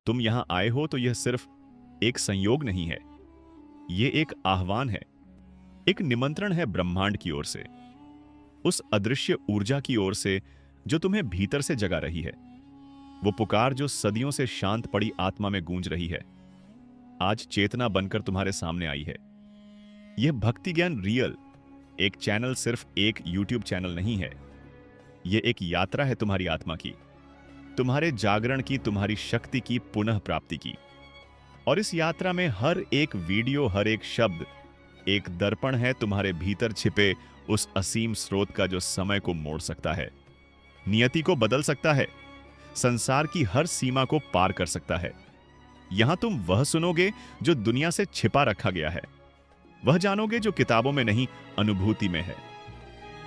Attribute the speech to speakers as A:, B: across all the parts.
A: तुम यहां आए हो तो यह सिर्फ एक संयोग नहीं है, यह एक आह्वान है, एक निमंत्रण है ब्रह्मांड की ओर से, उस अदृश्य ऊर्जा की ओर से जो तुम्हें भीतर से जगा रही है। वो पुकार जो सदियों से शांत पड़ी आत्मा में गूंज रही है, आज चेतना बनकर तुम्हारे सामने आई है। यह भक्ति ज्ञान रियल एक चैनल सिर्फ एक यूट्यूब चैनल नहीं है। यह एक यात्रा है तुम्हारी आत्मा की, तुम्हारे जागरण की, तुम्हारी शक्ति की पुनः प्राप्ति की। और इस यात्रा में हर एक वीडियो, हर एक शब्द एक दर्पण है तुम्हारे भीतर छिपे उस असीम स्रोत का जो समय को मोड़ सकता है, नियति को बदल सकता है, संसार की हर सीमा को पार कर सकता है। यहां तुम वह सुनोगे जो दुनिया से छिपा रखा गया है, वह जानोगे जो किताबों में नहीं अनुभूति में है,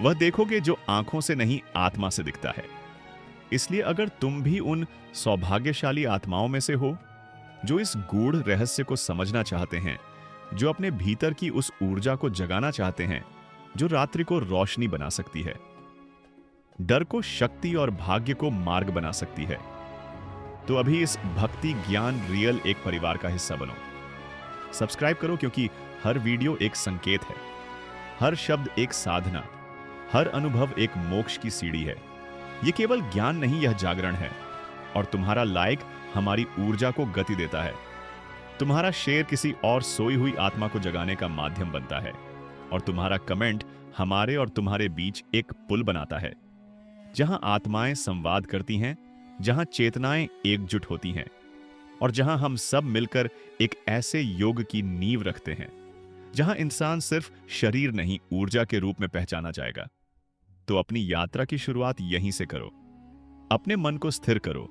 A: वह देखोगे जो आंखों से नहीं आत्मा से दिखता है। इसलिए अगर तुम भी उन सौभाग्यशाली आत्माओं में से हो जो इस गूढ़ रहस्य को समझना चाहते हैं, जो अपने भीतर की उस ऊर्जा को जगाना चाहते हैं जो रात्रि को रोशनी बना सकती है, डर को शक्ति और भाग्य को मार्ग बना सकती है, तो अभी इस भक्ति ज्ञान रियल एक परिवार का हिस्सा बनो। सब्सक्राइब करो, क्योंकि हर वीडियो एक संकेत है, हर शब्द एक साधना, हर अनुभव एक मोक्ष की सीढ़ी है। यह केवल ज्ञान नहीं, यह जागरण है। और तुम्हारा लाइक हमारी ऊर्जा को गति देता है, तुम्हारा शेयर किसी और सोई हुई आत्मा को जगाने का माध्यम बनता है, और तुम्हारा कमेंट हमारे और तुम्हारे बीच एक पुल बनाता है, जहां आत्माएं संवाद करती हैं, जहां चेतनाएं एकजुट होती हैं, और जहां हम सब मिलकर एक ऐसे योग की नींव रखते हैं जहां इंसान सिर्फ शरीर नहीं, ऊर्जा के रूप में पहचाना जाएगा। तो अपनी यात्रा की शुरुआत यहीं से करो। अपने मन को स्थिर करो,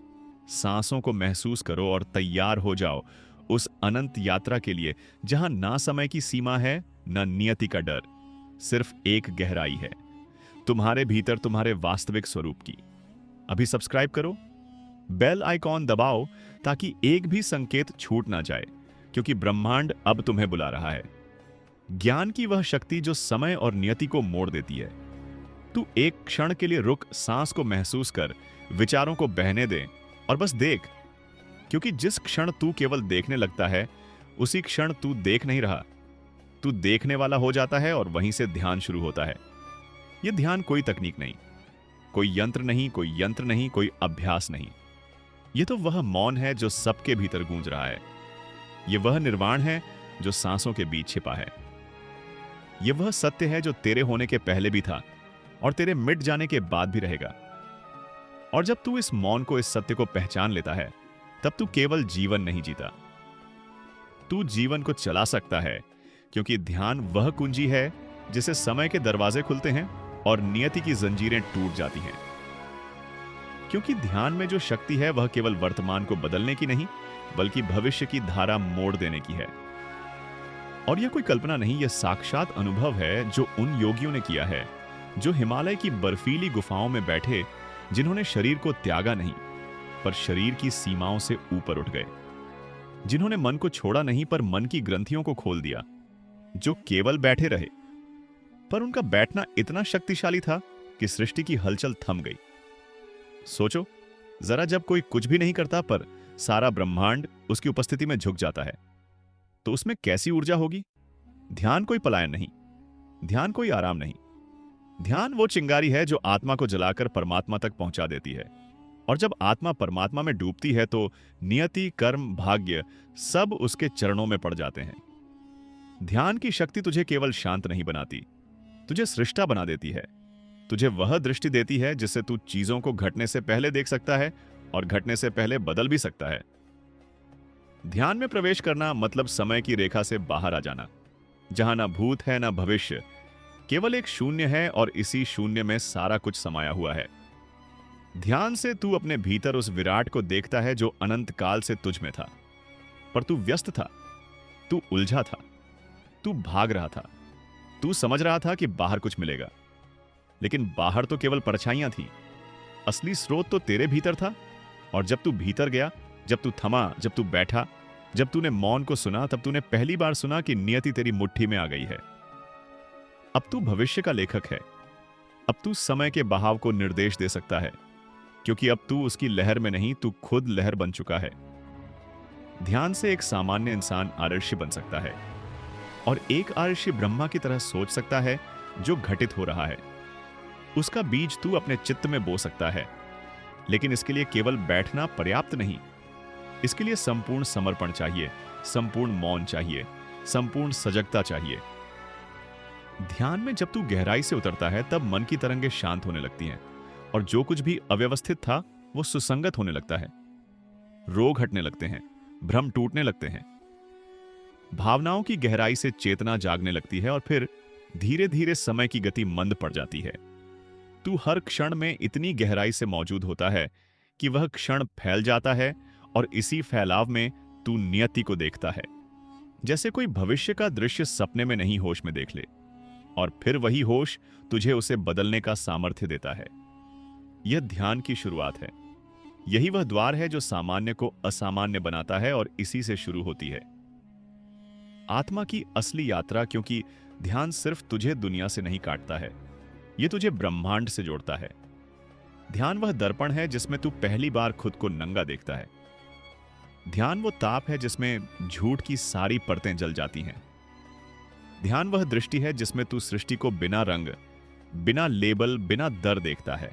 A: सांसों को महसूस करो और तैयार हो जाओ उस अनंत यात्रा के लिए जहां ना समय की सीमा है, ना नियति का डर, सिर्फ एक गहराई है तुम्हारे भीतर, तुम्हारे वास्तविक स्वरूप की। अभी सब्सक्राइब करो, बेल आइकॉन दबाओ ताकि एक भी संकेत छूट ना जाए, क्योंकि ब्रह्मांड अब तुम्हें बुला रहा है। ज्ञान की वह शक्ति जो समय और नियति को मोड़ देती है। तू एक क्षण के लिए रुक, सांस को महसूस कर, विचारों को बहने दे और बस देख, क्योंकि जिस क्षण तू केवल देखने लगता है, उसी क्षण तू देख नहीं रहा, तू देखने वाला हो जाता है, और वहीं से ध्यान शुरू होता है। यह ध्यान कोई तकनीक नहीं, कोई यंत्र नहीं, कोई अभ्यास नहीं। यह तो वह मौन है जो सबके भीतर गूंज रहा है। यह वह निर्वाण है जो सांसों के बीच छिपा है। यह वह सत्य है जो तेरे होने के पहले भी था और तेरे मिट जाने के बाद भी रहेगा। और जब तू इस मौन को, इस सत्य को पहचान लेता है, तब तू केवल जीवन नहीं जीता, तू जीवन को चला सकता है, क्योंकि ध्यान वह कुंजी है जिसे समय के दरवाजे खुलते हैं और नियति की जंजीरें टूट जाती हैं। क्योंकि ध्यान में जो शक्ति है वह केवल वर्तमान को बदलने की नहीं, बल्कि भविष्य की धारा मोड़ देने की है। और यह कोई कल्पना नहीं, यह साक्षात अनुभव है जो उन योगियों ने किया है जो हिमालय की बर्फीली गुफाओं में बैठे, जिन्होंने शरीर को त्यागा नहीं, पर शरीर की सीमाओं से ऊपर उठ गए, जिन्होंने मन को छोड़ा नहीं, पर मन की ग्रंथियों को खोल दिया, जो केवल बैठे रहे, पर उनका बैठना इतना शक्तिशाली था कि सृष्टि की हलचल थम गई। सोचो जरा, जब कोई कुछ भी नहीं करता पर सारा ब्रह्मांड उसकी उपस्थिति में झुक जाता है, तो उसमें कैसी ऊर्जा होगी। ध्यान कोई पलायन नहीं, ध्यान कोई आराम नहीं, ध्यान वो चिंगारी है जो आत्मा को जलाकर परमात्मा तक पहुंचा देती है। और जब आत्मा परमात्मा में डूबती है तो नियति, कर्म, भाग्य सब उसके चरणों में पड़ जाते हैं। ध्यान की शक्ति तुझे केवल शांत नहीं बनाती, तुझे सृष्टा बना देती है। तुझे वह दृष्टि देती है जिससे तू चीजों को घटने से पहले देख सकता है और घटने से पहले बदल भी सकता है। ध्यान में प्रवेश करना मतलब समय की रेखा से बाहर आ जाना, जहां ना भूत है ना भविष्य, केवल एक शून्य है, और इसी शून्य में सारा कुछ समाया हुआ है। ध्यान से तू अपने भीतर उस विराट को देखता है जो अनंत काल से तुझ में था, पर तू व्यस्त था, तू उलझा था, तू भाग रहा था, तू समझ रहा था कि बाहर कुछ मिलेगा, लेकिन बाहर तो केवल परछाइयां थी। असली स्रोत तो तेरे भीतर था। और जब तू भीतर गया, जब तू थमा, जब तू बैठा, जब तूने मौन को सुना, तब तूने पहली बार सुना कि नियति तेरी मुट्ठी में आ गई है। अब तू भविष्य का लेखक है। अब तू समय के बहाव को निर्देश दे सकता है, क्योंकि अब तू उसकी लहर में नहीं, तू खुद लहर बन चुका है। ध्यान से एक सामान्य इंसान आदर्श बन सकता है और एक आदर्श ब्रह्मा की तरह सोच सकता है जो घटित हो रहा है। उसका बीज तू अपने चित्त में बो सकता है, लेकिन इसके लिए केवल बैठना पर्याप्त नहीं। इसके लिए संपूर्ण समर्पण चाहिए, संपूर्ण मौन चाहिए, संपूर्ण सजगता चाहिए। ध्यान में जब तू गहराई से उतरता है तब मन की तरंगें शांत होने लगती हैं और जो कुछ भी अव्यवस्थित था वो सुसंगत होने लगता है। रोग हटने लगते हैं, भ्रम टूटने लगते हैं, भावनाओं की गहराई से चेतना जागने लगती है और फिर धीरे धीरे समय की गति मंद पड़ जाती है। तू हर क्षण में इतनी गहराई से मौजूद होता है कि वह क्षण फैल जाता है और इसी फैलाव में तू नियति को देखता है, जैसे कोई भविष्य का दृश्य सपने में नहीं होश में देख ले, और फिर वही होश तुझे उसे बदलने का सामर्थ्य देता है। यह ध्यान की शुरुआत है। यही वह द्वार है जो सामान्य को असामान्य बनाता है और इसी से शुरू होती है आत्मा की असली यात्रा, क्योंकि ध्यान सिर्फ तुझे दुनिया से नहीं काटता है, यह तुझे ब्रह्मांड से जोड़ता है। ध्यान वह दर्पण है जिसमें तू पहली बार खुद को नंगा देखता है। ध्यान वो ताप है जिसमें झूठ की सारी परतें जल जाती हैं। ध्यान वह दृष्टि है जिसमें तू सृष्टि को बिना रंग, बिना लेबल, बिना दर देखता है,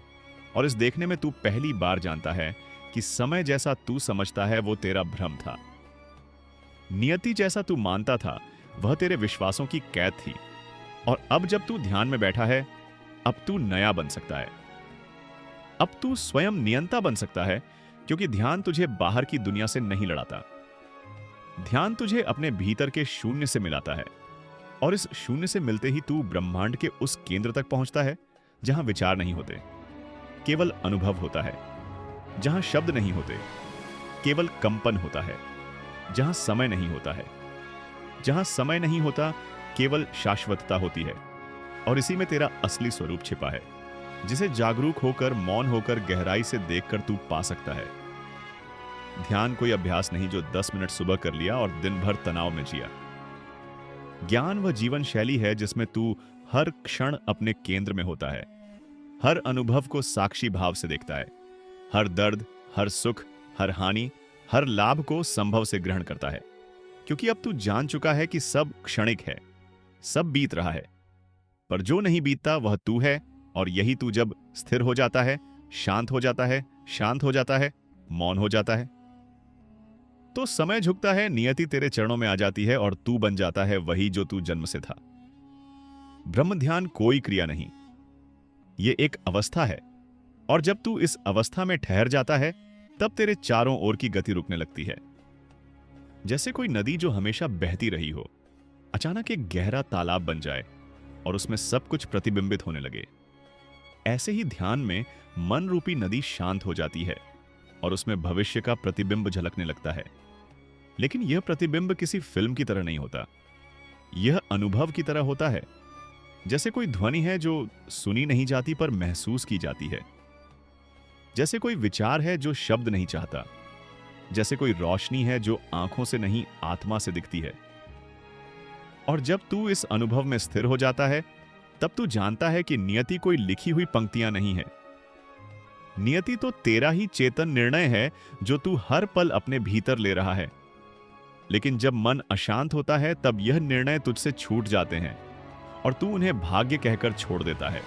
A: और इस देखने में तू पहली बार जानता है कि समय जैसा तू समझता है वो तेरा भ्रम था। नियति जैसा तू मानता था वह तेरे विश्वासों की कैद थी, और अब जब तू ध्यान में बैठा है, अब तू नया बन सकता है। अब तू स्वयं नियंता बन सकता है, क्योंकि ध्यान तुझे बाहर की दुनिया से नहीं लड़ाता। ध्यान तुझे अपने भीतर के शून्य से मिलाता है, और इस शून्य से मिलते ही तू ब्रह्मांड के उस केंद्र तक पहुंचता है जहां विचार नहीं होते, केवल अनुभव होता है। जहां शब्द नहीं होते, केवल कंपन होता है। जहां समय नहीं होता है, जहां समय नहीं होता, केवल शाश्वतता होती है। और इसी में तेरा असली स्वरूप छिपा है, जिसे जागरूक होकर, मौन होकर, गहराई से देखकर तू पा सकता है। ध्यान कोई अभ्यास नहीं जो 10 मिनट सुबह कर लिया और दिन भर तनाव में जिया। ज्ञान वह जीवन शैली है जिसमें तू हर क्षण अपने केंद्र में होता है, हर अनुभव को साक्षी भाव से देखता है, हर दर्द, हर सुख, हर हानि, हर लाभ को संभव से ग्रहण करता है, क्योंकि अब तू जान चुका है कि सब क्षणिक है, सब बीत रहा है, पर जो नहीं बीतता वह तू है। और यही तू जब स्थिर हो जाता है, शांत हो जाता है, शांत हो जाता है, मौन हो जाता है, तो समय झुकता है, नियति तेरे चरणों में आ जाती है और तू बन जाता है वही जो तू जन्म से था। ब्रह्म ध्यान कोई क्रिया नहीं, यह एक अवस्था है, और जब तू इस अवस्था में ठहर जाता है तब तेरे चारों ओर की गति रुकने लगती है। जैसे कोई नदी जो हमेशा बहती रही हो, अचानक एक गहरा तालाब बन जाए और उसमें सब कुछ प्रतिबिंबित होने लगे। ऐसे ही ध्यान में मन रूपी नदी शांत हो जाती है और उसमें भविष्य का प्रतिबिंब झलकने लगता है। लेकिन यह प्रतिबिंब किसी फिल्म की तरह नहीं होता, यह अनुभव की तरह होता है। जैसे कोई ध्वनि है जो सुनी नहीं जाती पर महसूस की जाती है, जैसे कोई विचार है जो शब्द नहीं चाहता, जैसे कोई रोशनी है जो आंखों से नहीं आत्मा से दिखती है। और जब तू इस अनुभव में स्थिर हो जाता है तब तू जानता है कि नियति कोई लिखी हुई पंक्तियां नहीं है। नियति तो तेरा ही चेतन निर्णय है जो तू हर पल अपने भीतर ले रहा है। लेकिन जब मन अशांत होता है तब यह निर्णय तुझसे छूट जाते हैं और तू उन्हें भाग्य कहकर छोड़ देता है।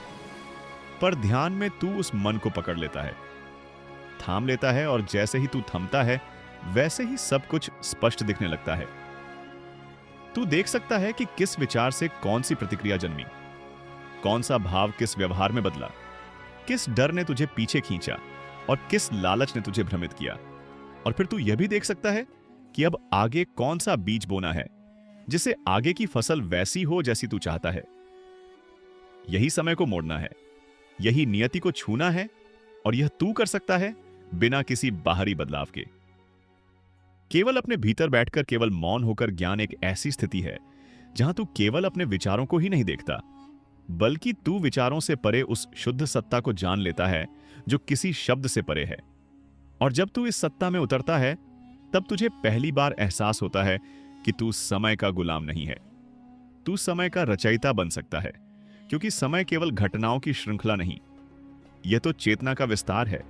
A: पर ध्यान में तू उस मन को पकड़ लेता है, थाम लेता है, और जैसे ही तू थमता है वैसे ही सब कुछ स्पष्ट दिखने लगता है। तू देख सकता है कि किस विचार से कौन सी प्रतिक्रिया जन्मी, कौन सा भाव किस व्यवहार में बदला, किस डर ने तुझे पीछे खींचा और किस लालच ने तुझे भ्रमित किया। और फिर तू यह भी देख सकता है कि अब आगे कौन सा बीज बोना है जिससे आगे की फसल वैसी हो जैसी तू चाहता है। यही समय को मोड़ना है, यही नियति को छूना है, और यह तू कर सकता है बिना किसी बाहरी बदलाव के। केवल अपने भीतर बैठकर, केवल मौन होकर ज्ञान एक ऐसी स्थिति है जहां तू केवल अपने विचारों को ही नहीं देखता, बल्कि तू विचारों से परे उस शुद्ध सत्ता को जान लेता है जो किसी शब्द से परे है। और जब तू इस सत्ता में उतरता है तब तुझे पहली बार एहसास होता है कि तू समय का गुलाम नहीं है, तू समय का रचयिता बन सकता है, क्योंकि समय केवल घटनाओं की श्रृंखला नहीं, यह तो चेतना का विस्तार है।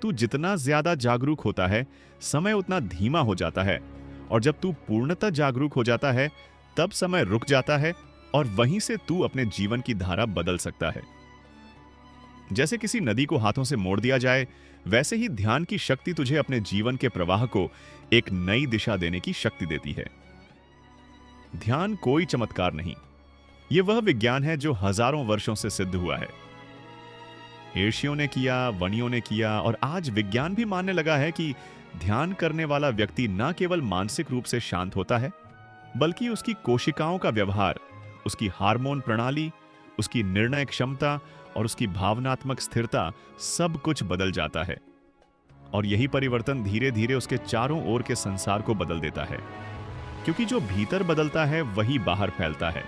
A: तू जितना ज्यादा जागरूक होता है, समय उतना धीमा हो जाता है, और जब तू पूर्णतः जागरूक हो जाता है, तब समय रुक जाता है और वहीं से तू अपने जीवन की धारा बदल सकता है। जैसे किसी नदी को हाथों से मोड़ दिया जाए, वैसे ही ध्यान की शक्ति तुझे अपने जीवन के प्रवाह को एक नई दिशा देने की शक्ति देती है। ध्यान कोई चमत्कार नहीं, यह वह विज्ञान है जो हजारों वर्षों से सिद्ध हुआ है। ऋषियों ने किया, वणियों ने किया, और आज विज्ञान भी मानने लगा है कि ध्यान करने वाला व्यक्ति न केवल मानसिक रूप से शांत होता है, बल्कि उसकी कोशिकाओं का व्यवहार, उसकी हार्मोन प्रणाली, उसकी निर्णय क्षमता और उसकी भावनात्मक स्थिरता सब कुछ बदल जाता है। और यही परिवर्तन धीरे धीरे उसके चारों ओर के संसार को बदल देता है, क्योंकि जो भीतर बदलता है वही बाहर फैलता है।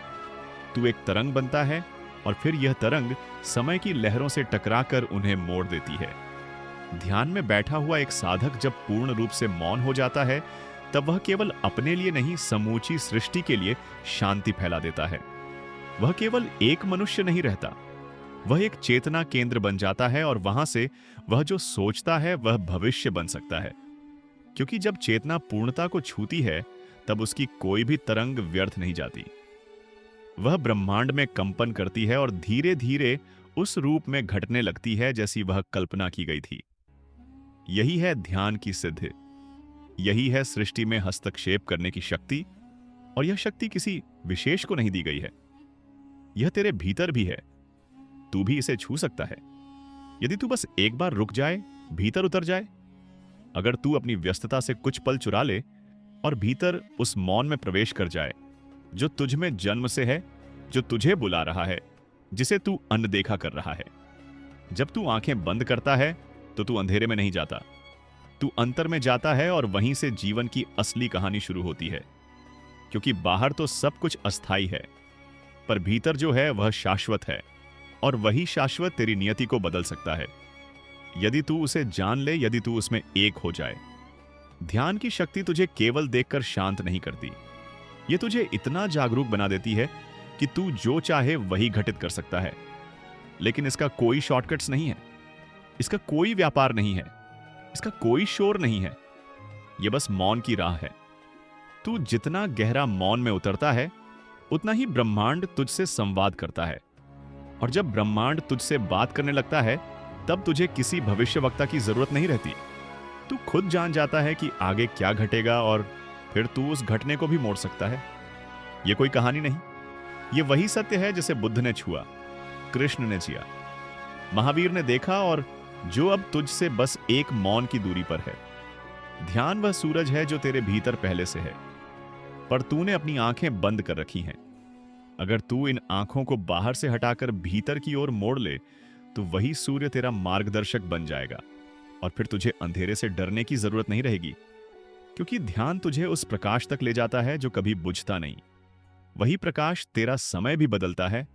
A: तू एक तरंग बनता है और फिर यह तरंग समय की लहरों से टकराकर उन्हें मोड़ देती है। ध्यान में बैठा हुआ एक साधक जब पूर्ण रूप से मौन हो जाता है, तब वह केवल अपने लिए नहीं, समूची सृष्टि के लिए शांति फैला देता है। वह केवल एक मनुष्य नहीं रहता, वह एक चेतना केंद्र बन जाता है, और वहां से वह जो सोचता है वह भविष्य बन सकता है। क्योंकि जब चेतना पूर्णता को छूती है, तब उसकी कोई भी तरंग व्यर्थ नहीं जाती। वह ब्रह्मांड में कंपन करती है और धीरे धीरे उस रूप में घटने लगती है जैसी वह कल्पना की गई थी। यही है ध्यान की सिद्धि, यही है सृष्टि में हस्तक्षेप करने की शक्ति। और यह शक्ति किसी विशेष को नहीं दी गई है, यह तेरे भीतर भी है। तू भी इसे छू सकता है, यदि तू बस एक बार रुक जाए, भीतर उतर जाए। अगर तू अपनी व्यस्तता से कुछ पल चुरा ले और भीतर उस मौन में प्रवेश कर जाए जो तुझ में जन्म से है, जो तुझे बुला रहा है, जिसे तू अनदेखा कर रहा है। जब तू आंखें बंद करता है तो तू अंधेरे में नहीं जाता, तू अंतर में जाता है, और वहीं से जीवन की असली कहानी शुरू होती है। क्योंकि बाहर तो सब कुछ अस्थाई है, पर भीतर जो है वह शाश्वत है, और वही शाश्वत तेरी नियति को बदल सकता है, यदि तू उसे जान ले, यदि तू उसमें एक हो जाए। ध्यान की शक्ति तुझे केवल देखकर शांत नहीं करती, यह तुझे इतना जागरूक बना देती है कि तू जो चाहे वही घटित कर सकता है। लेकिन इसका कोई शॉर्टकट्स नहीं है, इसका कोई व्यापार नहीं है, इसका कोई शोर नहीं है, यह बस मौन की राह है। तू जितना गहरा मौन में उतरता है, उतना ही ब्रह्मांड तुझसे संवाद करता है। और जब ब्रह्मांड तुझसे बात करने लगता है, तब तुझे किसी भविष्यवक्ता की जरूरत नहीं रहती। तू खुद जान जाता है कि आगे क्या घटेगा, और फिर तू उस घटने को भी मोड़ सकता है। यह कोई कहानी नहीं, यह वही सत्य है जिसे बुद्ध ने छुआ, कृष्ण ने जिया, महावीर ने देखा, और जो अब तुझसे बस एक मौन की दूरी पर है। ध्यान वह सूरज है जो तेरे भीतर पहले से है, पर तूने अपनी आंखें बंद कर रखी हैं। अगर तू इन आंखों को बाहर से हटाकर भीतर की ओर मोड़ ले, तो वही सूर्य तेरा मार्गदर्शक बन जाएगा, और फिर तुझे अंधेरे से डरने की जरूरत नहीं रहेगी। क्योंकि ध्यान तुझे उस प्रकाश तक ले जाता है जो कभी बुझता नहीं। वही प्रकाश तेरा समय भी बदलता है,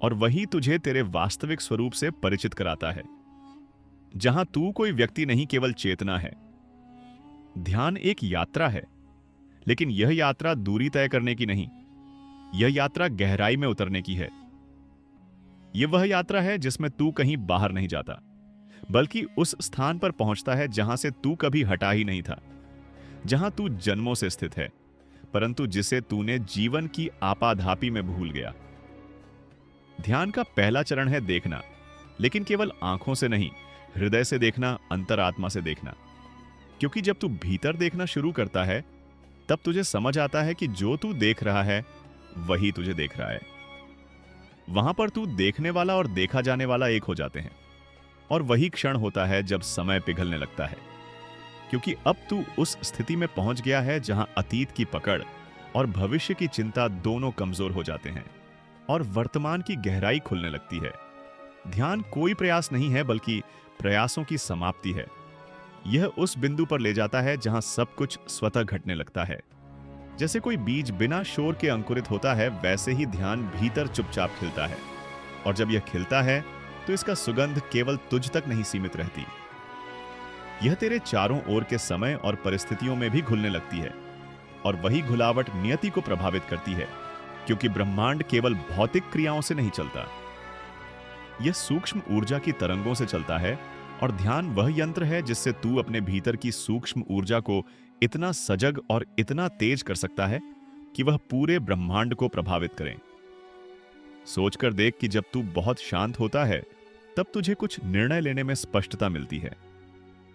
A: और वही तुझे तेरे वास्तविक स्वरूप से परिचित कराता है, जहां तू कोई व्यक्ति नहीं, केवल चेतना है। ध्यान एक यात्रा है, लेकिन यह यात्रा दूरी तय करने की नहीं, यह यात्रा गहराई में उतरने की है। यह वह यात्रा है जिसमें तू कहीं बाहर नहीं जाता, बल्कि उस स्थान पर पहुंचता है जहां से तू कभी हटा ही नहीं था, जहां तू जन्मों से स्थित है, परंतु जिसे तूने जीवन की आपाधापी में भूल गया। ध्यान का पहला चरण है देखना, लेकिन केवल आंखों से नहीं, हृदय से देखना, अंतरात्मा से देखना। क्योंकि जब तू भीतर देखना शुरू करता है, तब तुझे समझ आता है कि जो तू देख रहा है वही तुझे देख रहा है। वहां पर तू देखने वाला और देखा जाने वाला एक हो जाते हैं, और वही क्षण होता है जब समय पिघलने लगता है। क्योंकि अब तू उस स्थिति में पहुंच गया है जहां अतीत की पकड़ और भविष्य की चिंता दोनों कमजोर हो जाते हैं, और वर्तमान की गहराई खुलने लगती है। ध्यान कोई प्रयास नहीं है, बल्कि प्रयासों की समाप्ति है। यह उस बिंदु पर ले जाता है जहां सब कुछ स्वतः घटने लगता है। जैसे कोई बीज बिना शोर के अंकुरित होता है, वैसे ही ध्यान भीतर चुपचाप खिलता है, और जब यह खिलता है तो इसका सुगंध केवल तुझ तक नहीं सीमित रहती, यह तेरे चारों ओर के समय और परिस्थितियों में भी घुलने लगती है। और वही घुलावट नियति को प्रभावित करती है, क्योंकि ब्रह्मांड केवल भौतिक क्रियाओं से नहीं चलता, यह सूक्ष्म ऊर्जा की तरंगों से चलता है, और ध्यान वह यंत्र है जिससे तू अपने भीतर की सूक्ष्म ऊर्जा को इतना सजग और इतना तेज कर सकता है कि वह पूरे ब्रह्मांड को प्रभावित करे। सोचकर देख कि जब तू बहुत शांत होता है तब तुझे कुछ निर्णय लेने में स्पष्टता मिलती है,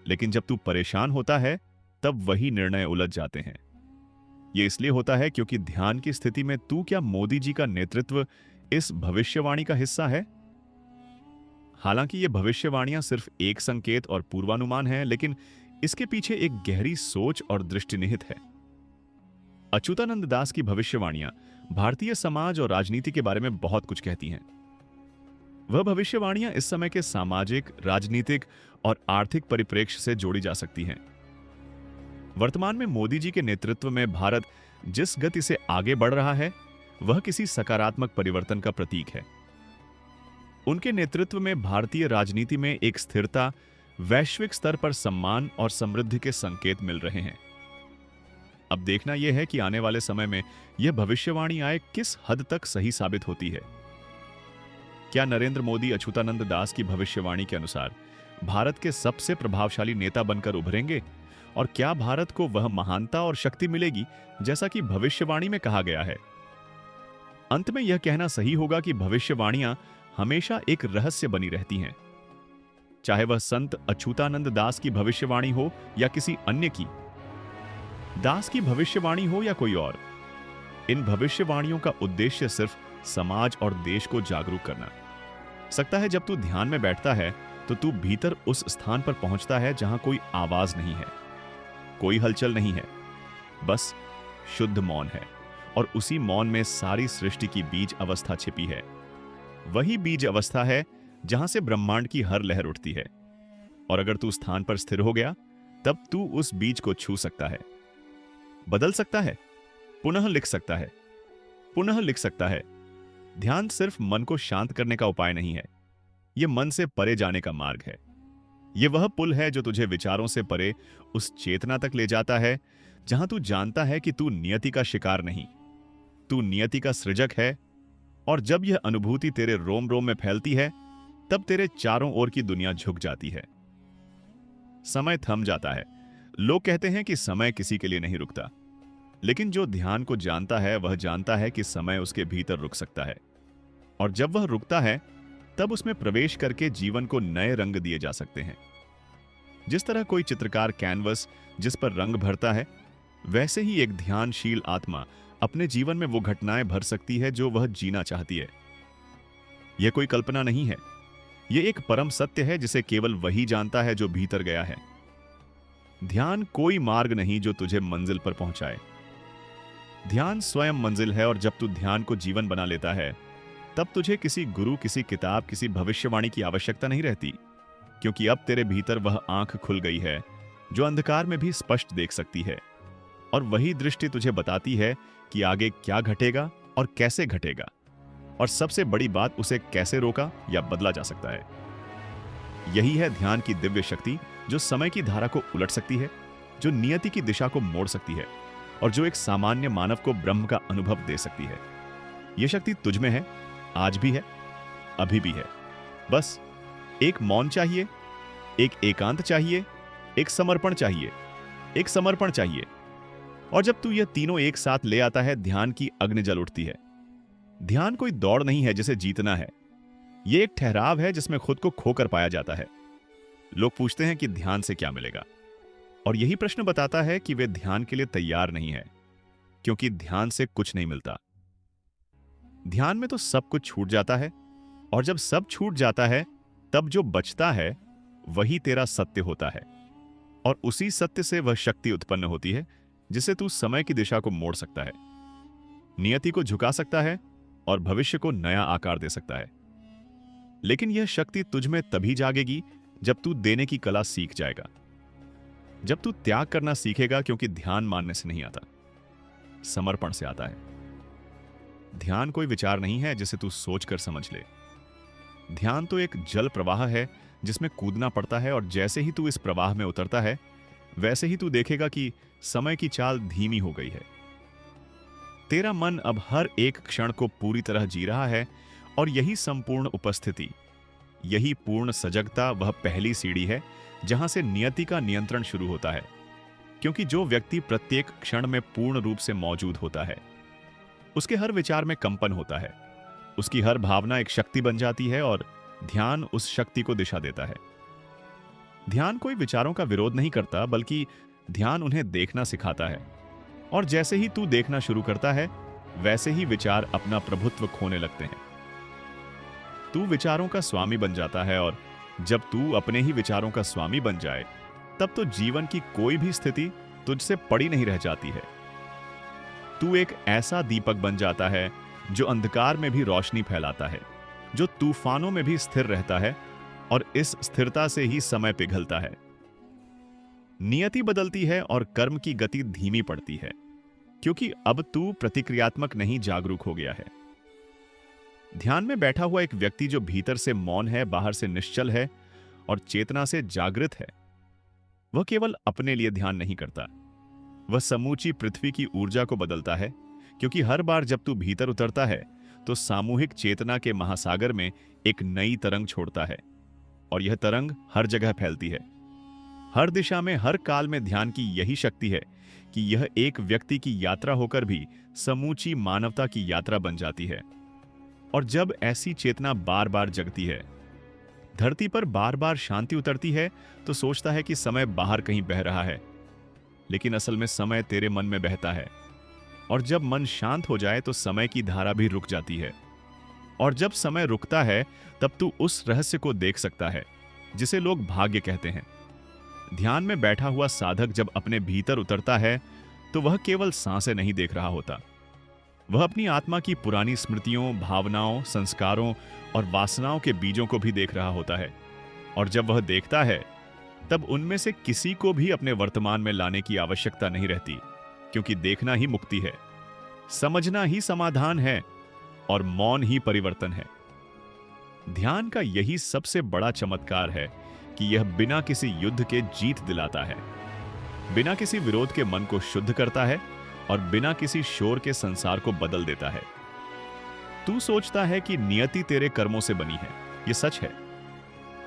A: लेकिन जब तू परेशान होता है तब वही निर्णय उलझ जाते हैं। यह इसलिए होता है क्योंकि ध्यान की स्थिति में तू क्या मोदी जी का नेतृत्व इस भविष्यवाणी का हिस्सा है? हालांकि ये भविष्यवाणियां सिर्फ एक संकेत और पूर्वानुमान है, लेकिन इसके पीछे एक गहरी सोच और दृष्टि निहित है। अच्युतानंद दास की भविष्यवाणियां भारतीय समाज और राजनीति के बारे में बहुत कुछ कहती हैं। वह भविष्यवाणियां इस समय के सामाजिक, राजनीतिक और आर्थिक परिप्रेक्ष्य से जोड़ी जा सकती हैं। वर्तमान में मोदी जी के नेतृत्व में भारत जिस गति से आगे बढ़ रहा है वह किसी सकारात्मक परिवर्तन का प्रतीक है। उनके नेतृत्व में भारतीय राजनीति में एक स्थिरता, वैश्विक स्तर पर सम्मान और समृद्धि के संकेत मिल रहे हैं। अब देखना यह है कि आने वाले समय में यह भविष्यवाणियां किस हद तक सही साबित होती है। क्या नरेंद्र मोदी अच्युतानंद दास की भविष्यवाणी के अनुसार भारत के सबसे प्रभावशाली नेता बनकर उभरेंगे, और क्या भारत को वह महानता और शक्ति मिलेगी जैसा कि भविष्यवाणी में कहा गया है? अंत में यह कहना सही होगा कि भविष्यवाणियां हमेशा एक रहस्य बनी रहती हैं, चाहे वह संत अच्युतानंद दास की भविष्यवाणी हो या किसी अन्य की, दास की भविष्यवाणी हो या कोई और। इन भविष्यवाणियों का उद्देश्य सिर्फ समाज और देश को जागरूक करना सकता है। जब तू ध्यान में बैठता है तो तू भीतर उस स्थान पर पहुंचता है जहां कोई आवाज नहीं है, कोई हलचल नहीं है, बस शुद्ध मौन है, और उसी मौन में सारी सृष्टि की बीज अवस्था छिपी है। वही बीज अवस्था है जहां से ब्रह्मांड की हर लहर उठती है। और अगर तू स्थान पर स्थिर हो गया तब तू उस बीज को छू सकता है, बदल सकता है, पुनः लिख सकता है, पुनः लिख सकता है। ध्यान सिर्फ मन को शांत करने का उपाय नहीं है, यह मन से परे जाने का मार्ग है। यह वह पुल है जो तुझे विचारों से परे उस चेतना तक ले जाता है जहां तू जानता है कि तू नियति का शिकार नहीं, तू नियति का सृजक है। और जब यह अनुभूति तेरे रोम रोम में फैलती है तब तेरे चारों ओर की दुनिया झुक जाती है। समय थम जाता है। लोग कहते हैं कि समय किसी के लिए नहीं रुकता, लेकिन जो ध्यान को जानता है वह जानता है कि समय उसके भीतर रुक सकता है, और जब वह रुकता है तब उसमें प्रवेश करके जीवन को नए रंग दिए जा सकते हैं। जिस तरह कोई चित्रकार कैनवस जिस पर रंग भरता है, वैसे ही एक ध्यानशील आत्मा अपने जीवन में वो घटनाएं भर सकती है जो वह जीना चाहती है। यह कोई कल्पना नहीं है, यह एक परम सत्य है जिसे केवल वही जानता है जो भीतर गया है। ध्यान कोई मार्ग नहीं जो तुझे मंजिल पर पहुंचाए। ध्यान स्वयं मंजिल है, और जब तू ध्यान को जीवन बना लेता है तब तुझे किसी गुरु, किसी किताब, किसी भविष्यवाणी की आवश्यकता नहीं रहती, क्योंकि अब तेरे भीतर वह आंख खुल गई है जो अंधकार में भी स्पष्ट देख सकती है, और वही दृष्टि तुझे बताती है कि आगे क्या घटेगा और कैसे घटेगा, और सबसे बड़ी बात, उसे कैसे रोका या बदला जा सकता है। यही है ध्यान की दिव्य शक्ति जो समय की धारा को उलट सकती है, जो नियति की दिशा को मोड़ सकती है, और जो एक सामान्य मानव को ब्रह्म का अनुभव दे सकती है। यह शक्ति तुझ में है, आज भी है, अभी भी है। बस एक मौन चाहिए, एक एकांत चाहिए, एक समर्पण चाहिए, एक समर्पण चाहिए। और जब तू यह तीनों एक साथ ले आता है, ध्यान की अग्नि जल उठती है। ध्यान कोई दौड़ नहीं है जिसे जीतना है, यह एक ठहराव है जिसमें खुद को खोकर पाया जाता है। लोग पूछते हैं कि ध्यान से क्या मिलेगा, और यही प्रश्न बताता है कि वे ध्यान के लिए तैयार नहीं है, क्योंकि ध्यान से कुछ नहीं मिलता। ध्यान में तो सब कुछ छूट जाता है, और जब सब छूट जाता है तब जो बचता है वही तेरा सत्य होता है, और उसी सत्य से वह शक्ति उत्पन्न होती है जिसे तू समय की दिशा को मोड़ सकता है, नियति को झुका सकता है और भविष्य को नया आकार दे सकता है। लेकिन यह शक्ति तुझ में तभी जागेगी जब तू देने की कला सीख जाएगा, जब तू त्याग करना सीखेगा, क्योंकि ध्यान मानने से नहीं आता, समर्पण से आता है। ध्यान कोई विचार नहीं है जिसे तू सोचकर समझ ले। ध्यान तो एक जल प्रवाह है जिसमें कूदना पड़ता है, और जैसे ही तू इस प्रवाह में उतरता है वैसे ही तू देखेगा कि समय की चाल धीमी हो गई है। तेरा मन अब हर एक क्षण को पूरी तरह जी रहा है, और यही संपूर्ण उपस्थिति, यही पूर्ण सजगता वह पहली सीढ़ी है जहां से नियति का नियंत्रण शुरू होता है, क्योंकि जो व्यक्ति प्रत्येक क्षण में पूर्ण रूप से मौजूद होता है, उसके हर विचार में कंपन होता है, उसकी हर भावना एक शक्ति बन जाती है और ध्यान उस शक्ति को दिशा देता है। ध्यान कोई विचारों का विरोध नहीं करता, बल्कि ध्यान उन्हें देखना सिखाता है। और जैसे ही तू देखना शुरू करता है, वैसे ही विचार अपना प्रभुत्व खोने लगते हैं। तू विचारों का स्वामी बन जाता है, और जब तू अपने ही विचारों का स्वामी बन जाए, तब तो जीवन की कोई भी स्थिति तुझसे पड़ी नहीं रह जाती है। तू एक ऐसा दीपक बन जाता है जो अंधकार में भी रोशनी फैलाता है, जो तूफानों में भी स्थिर रहता है, और इस स्थिरता से ही समय पिघलता है। नियति बदलती है और कर्म की गति धीमी पड़ती है, क्योंकि अब तू प्रतिक्रियात्मक नहीं, जागरूक हो गया है। ध्यान में बैठा हुआ एक व्यक्ति जो भीतर से मौन है, बाहर से निश्चल है और चेतना से जागृत है, वह केवल अपने लिए ध्यान नहीं करता, वह समूची पृथ्वी की ऊर्जा को बदलता है, क्योंकि हर बार जब तू भीतर उतरता है तो सामूहिक चेतना के महासागर में एक नई तरंग छोड़ता है, और यह तरंग हर जगह फैलती है, हर दिशा में, हर काल में। ध्यान की यही शक्ति है कि यह एक व्यक्ति की यात्रा होकर भी समूची मानवता की यात्रा बन जाती है। और जब ऐसी चेतना बार बार जगती है, धरती पर बार बार शांति उतरती है, तो सोचता है कि समय बाहर कहीं बह रहा है, लेकिन असल में समय तेरे मन में बहता है। और जब मन शांत हो जाए तो समय की धारा भी रुक जाती है, और जब समय रुकता है तब तू उस रहस्य को देख सकता है जिसे लोग भाग्य कहते हैं। ध्यान में बैठा हुआ साधक जब अपने भीतर उतरता है तो वह केवल सांसें नहीं देख रहा होता, वह अपनी आत्मा की पुरानी स्मृतियों, भावनाओं, संस्कारों और वासनाओं के बीजों को भी देख रहा होता है। और जब वह देखता है तब उनमें से किसी को भी अपने वर्तमान में लाने की आवश्यकता नहीं रहती, क्योंकि देखना ही मुक्ति है, समझना ही समाधान है, और मौन ही परिवर्तन है। ध्यान का यही सबसे बड़ा चमत्कार है कि यह बिना किसी युद्ध के जीत दिलाता है, बिना किसी विरोध के मन को शुद्ध करता है, और बिना किसी शोर के संसार को बदल देता है। तू सोचता है कि नियति तेरे कर्मों से बनी है, यह सच है,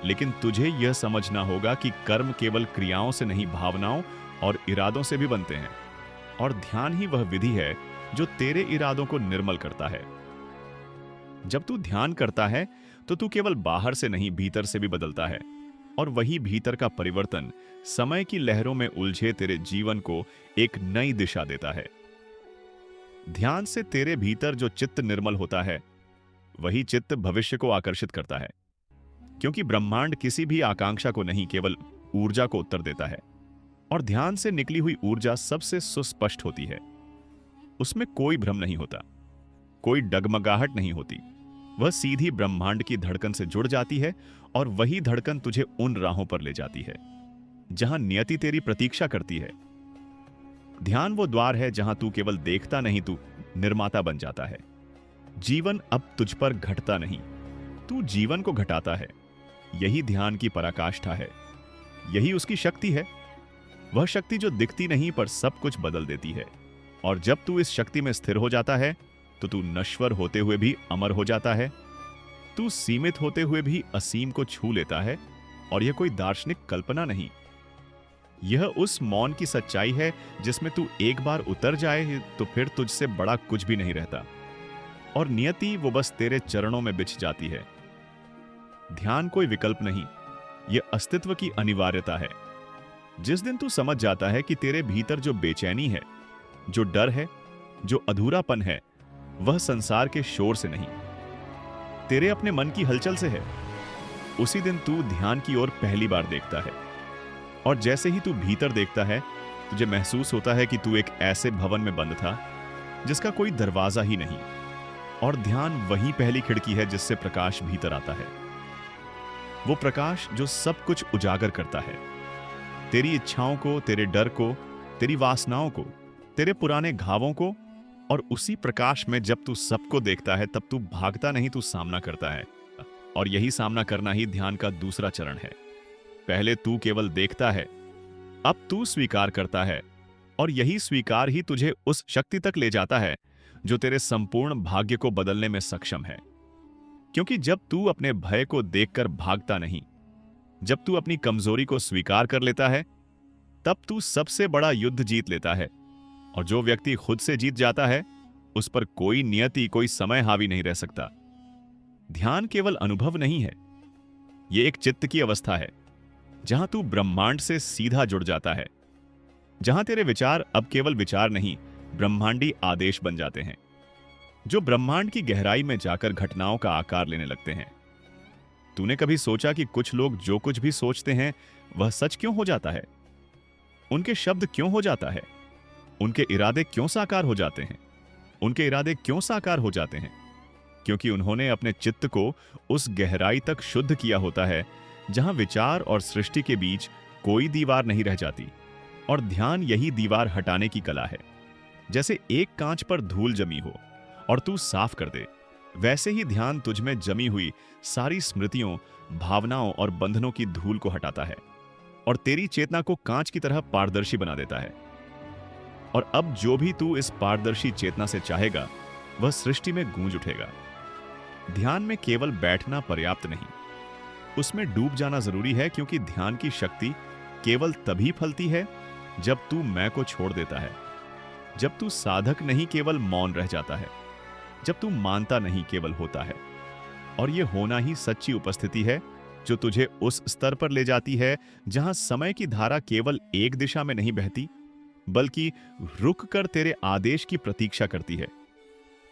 A: लेकिन तुझे यह समझना होगा कि कर्म केवल क्रियाओं से नहीं, भावनाओं और इरादों से भी बनते हैं। और ध्यान ही वह विधि है जो तेरे इरादों को निर्मल करता है। जब तू ध्यान करता है तो तू केवल बाहर से नहीं, भीतर से भी बदलता है, और वही भीतर का परिवर्तन समय की लहरों में उलझे तेरे जीवन को एक नई दिशा देता है। ध्यान से तेरे भीतर जो चित्त निर्मल होता है, वही चित्त भविष्य को आकर्षित करता है, क्योंकि ब्रह्मांड किसी भी आकांक्षा को नहीं, केवल ऊर्जा को उत्तर देता है। और ध्यान से निकली हुई ऊर्जा सबसे सुस्पष्ट होती है, उसमें कोई भ्रम नहीं होता, कोई डगमगाहट नहीं होती, वह सीधी ब्रह्मांड की धड़कन से जुड़ जाती है, और वही धड़कन तुझे उन राहों पर ले जाती है जहां नियति तेरी प्रतीक्षा करती है। ध्यान वो द्वार है जहां तू केवल देखता नहीं, तू निर्माता बन जाता है। जीवन अब तुझ पर घटता नहीं, तू जीवन को घटाता है। यही ध्यान की पराकाष्ठा है, यही उसकी शक्ति है, वह शक्ति जो दिखती नहीं पर सब कुछ बदल देती है। और जब तू इस शक्ति में स्थिर हो जाता है तो तू नश्वर होते हुए भी अमर हो जाता है, तू सीमित होते हुए भी असीम को छू लेता है। और यह कोई दार्शनिक कल्पना नहीं, यह उस मौन की सच्चाई है जिसमें तू एक बार उतर जाए तो फिर तुझसे बड़ा कुछ भी नहीं रहता, और नियति वो बस तेरे चरणों में बिछ जाती है। ध्यान कोई विकल्प नहीं, यह अस्तित्व की अनिवार्यता है। जिस दिन तू समझ जाता है कि तेरे भीतर जो बेचैनी है, जो डर है, जो अधूरापन है, वह संसार के शोर से नहीं, तेरे अपने मन की हलचल से है, उसी दिन तू ध्यान की ओर पहली बार देखता है। और जैसे ही तू भीतर देखता है, तुझे महसूस होता है कि तू एक ऐसे भवन में बंद था जिसका कोई दरवाजा ही नहीं, और ध्यान वही पहली खिड़की है जिससे प्रकाश भीतर आता है। वो प्रकाश जो सब कुछ उजागर करता है, तेरी इच्छाओं को, तेरे डर को, तेरी वासनाओं को, तेरे पुराने घावों को। और उसी प्रकाश में जब तू सबको देखता है, तब तू भागता नहीं, तू सामना करता है। और यही सामना करना ही ध्यान का दूसरा चरण है। पहले तू केवल देखता है, अब तू स्वीकार करता है, और यही स्वीकार ही तुझे उस शक्ति तक ले जाता है जो तेरे संपूर्ण भाग्य को बदलने में सक्षम है। क्योंकि जब तू अपने भय को देखकर भागता नहीं, जब तू अपनी कमजोरी को स्वीकार कर लेता है, तब तू सबसे बड़ा युद्ध जीत लेता है। और जो व्यक्ति खुद से जीत जाता है, उस पर कोई नियति, कोई समय हावी नहीं रह सकता। ध्यान केवल अनुभव नहीं है, यह एक चित्त की अवस्था है जहां तू ब्रह्मांड से सीधा जुड़ जाता है, जहां तेरे विचार अब केवल विचार नहीं, ब्रह्मांडी आदेश बन जाते हैं, जो ब्रह्मांड की गहराई में जाकर घटनाओं का आकार लेने लगते हैं। तूने कभी सोचा कि कुछ लोग जो कुछ भी सोचते हैं वह सच क्यों हो जाता है? उनके शब्द क्यों हो जाता है? उनके इरादे क्यों साकार हो जाते हैं? उनके इरादे क्यों साकार हो जाते हैं? क्योंकि उन्होंने अपने चित्त को उस गहराई तक शुद्ध किया होता है जहां विचार और सृष्टि के बीच कोई दीवार नहीं रह जाती। और ध्यान यही दीवार हटाने की कला है। जैसे एक कांच पर धूल जमी हो और तू साफ कर दे, वैसे ही ध्यान तुझ में जमी हुई सारी स्मृतियों, भावनाओं और बंधनों की धूल को हटाता है और तेरी चेतना को कांच की तरह पारदर्शी बना देता है। और अब जो भी तू इस पारदर्शी चेतना से चाहेगा, वह सृष्टि में गूंज उठेगा। ध्यान में केवल बैठना पर्याप्त नहीं, उसमें डूब जाना जरूरी है, क्योंकि ध्यान की शक्ति केवल तभी फलती है जब तू मैं को छोड़ देता है, जब तू साधक नहीं केवल मौन रह जाता है, जब तू मानता नहीं केवल होता है। और यह होना ही सच्ची उपस्थिति है जो तुझे उस स्तर पर ले जाती है जहां समय की धारा केवल एक दिशा में नहीं बहती, बल्कि रुक कर तेरे आदेश की प्रतीक्षा करती है।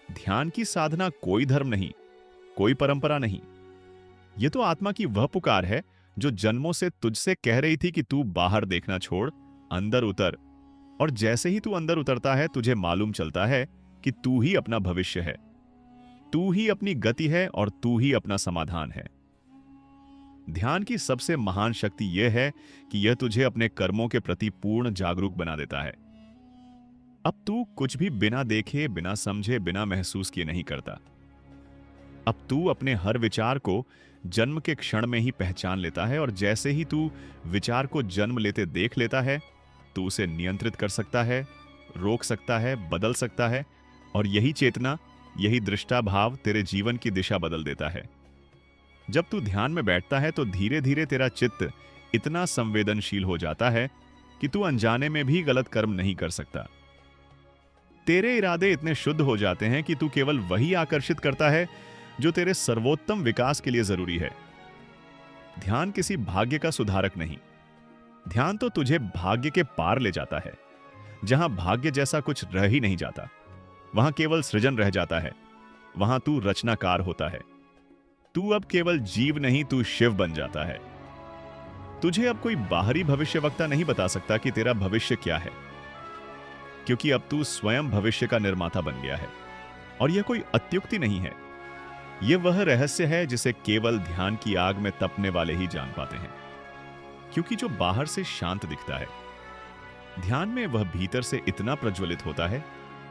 A: ध्यान की साधना कोई धर्म नहीं, कोई परंपरा नहीं, यह तो आत्मा की वह पुकार है जो जन्मों से तुझसे कह रही थी कि तू बाहर देखना छोड़, अंदर उतर। और जैसे ही तू अंदर उतरता है, तुझे मालूम चलता है कि तू ही अपना भविष्य है, तू ही अपनी गति है और तू ही अपना समाधान है। ध्यान की सबसे महान शक्ति यह है कि यह तुझे अपने कर्मों के प्रति पूर्ण जागरूक बना देता है। अब तू कुछ भी बिना देखे, बिना समझे, बिना महसूस किए नहीं करता। अब तू अपने हर विचार को जन्म के क्षण में ही पहचान लेता है, और जैसे ही तू विचार को जन्म लेते देख लेता है, तू उसे नियंत्रित कर सकता है, रोक सकता है, बदल सकता है। और यही चेतना, यही दृष्टा भाव तेरे जीवन की दिशा बदल देता है। जब तू ध्यान में बैठता है तो धीरे धीरे तेरा चित्त इतना संवेदनशील हो जाता है कि तू अनजाने में भी गलत कर्म नहीं कर सकता। तेरे इरादे इतने शुद्ध हो जाते हैं कि तू केवल वही आकर्षित करता है जो तेरे सर्वोत्तम विकास के लिए जरूरी है। ध्यान किसी भाग्य का सुधारक नहीं, ध्यान तो तुझे भाग्य के पार ले जाता है, जहां भाग्य जैसा कुछ रह ही नहीं जाता, वहां केवल सृजन रह जाता है, वहां तू रचनाकार होता है। तू अब केवल जीव नहीं, तू शिव बन जाता है। तुझे अब कोई बाहरी भविष्यवक्ता नहीं बता सकता कि तेरा भविष्य क्या है, क्योंकि अब तू स्वयं भविष्य का निर्माता बन गया है। और यह कोई अत्युक्ति नहीं है, यह वह रहस्य है जिसे केवल ध्यान की आग में तपने वाले ही जान पाते हैं। क्योंकि जो बाहर से शांत दिखता है, ध्यान में वह भीतर से इतना प्रज्वलित होता है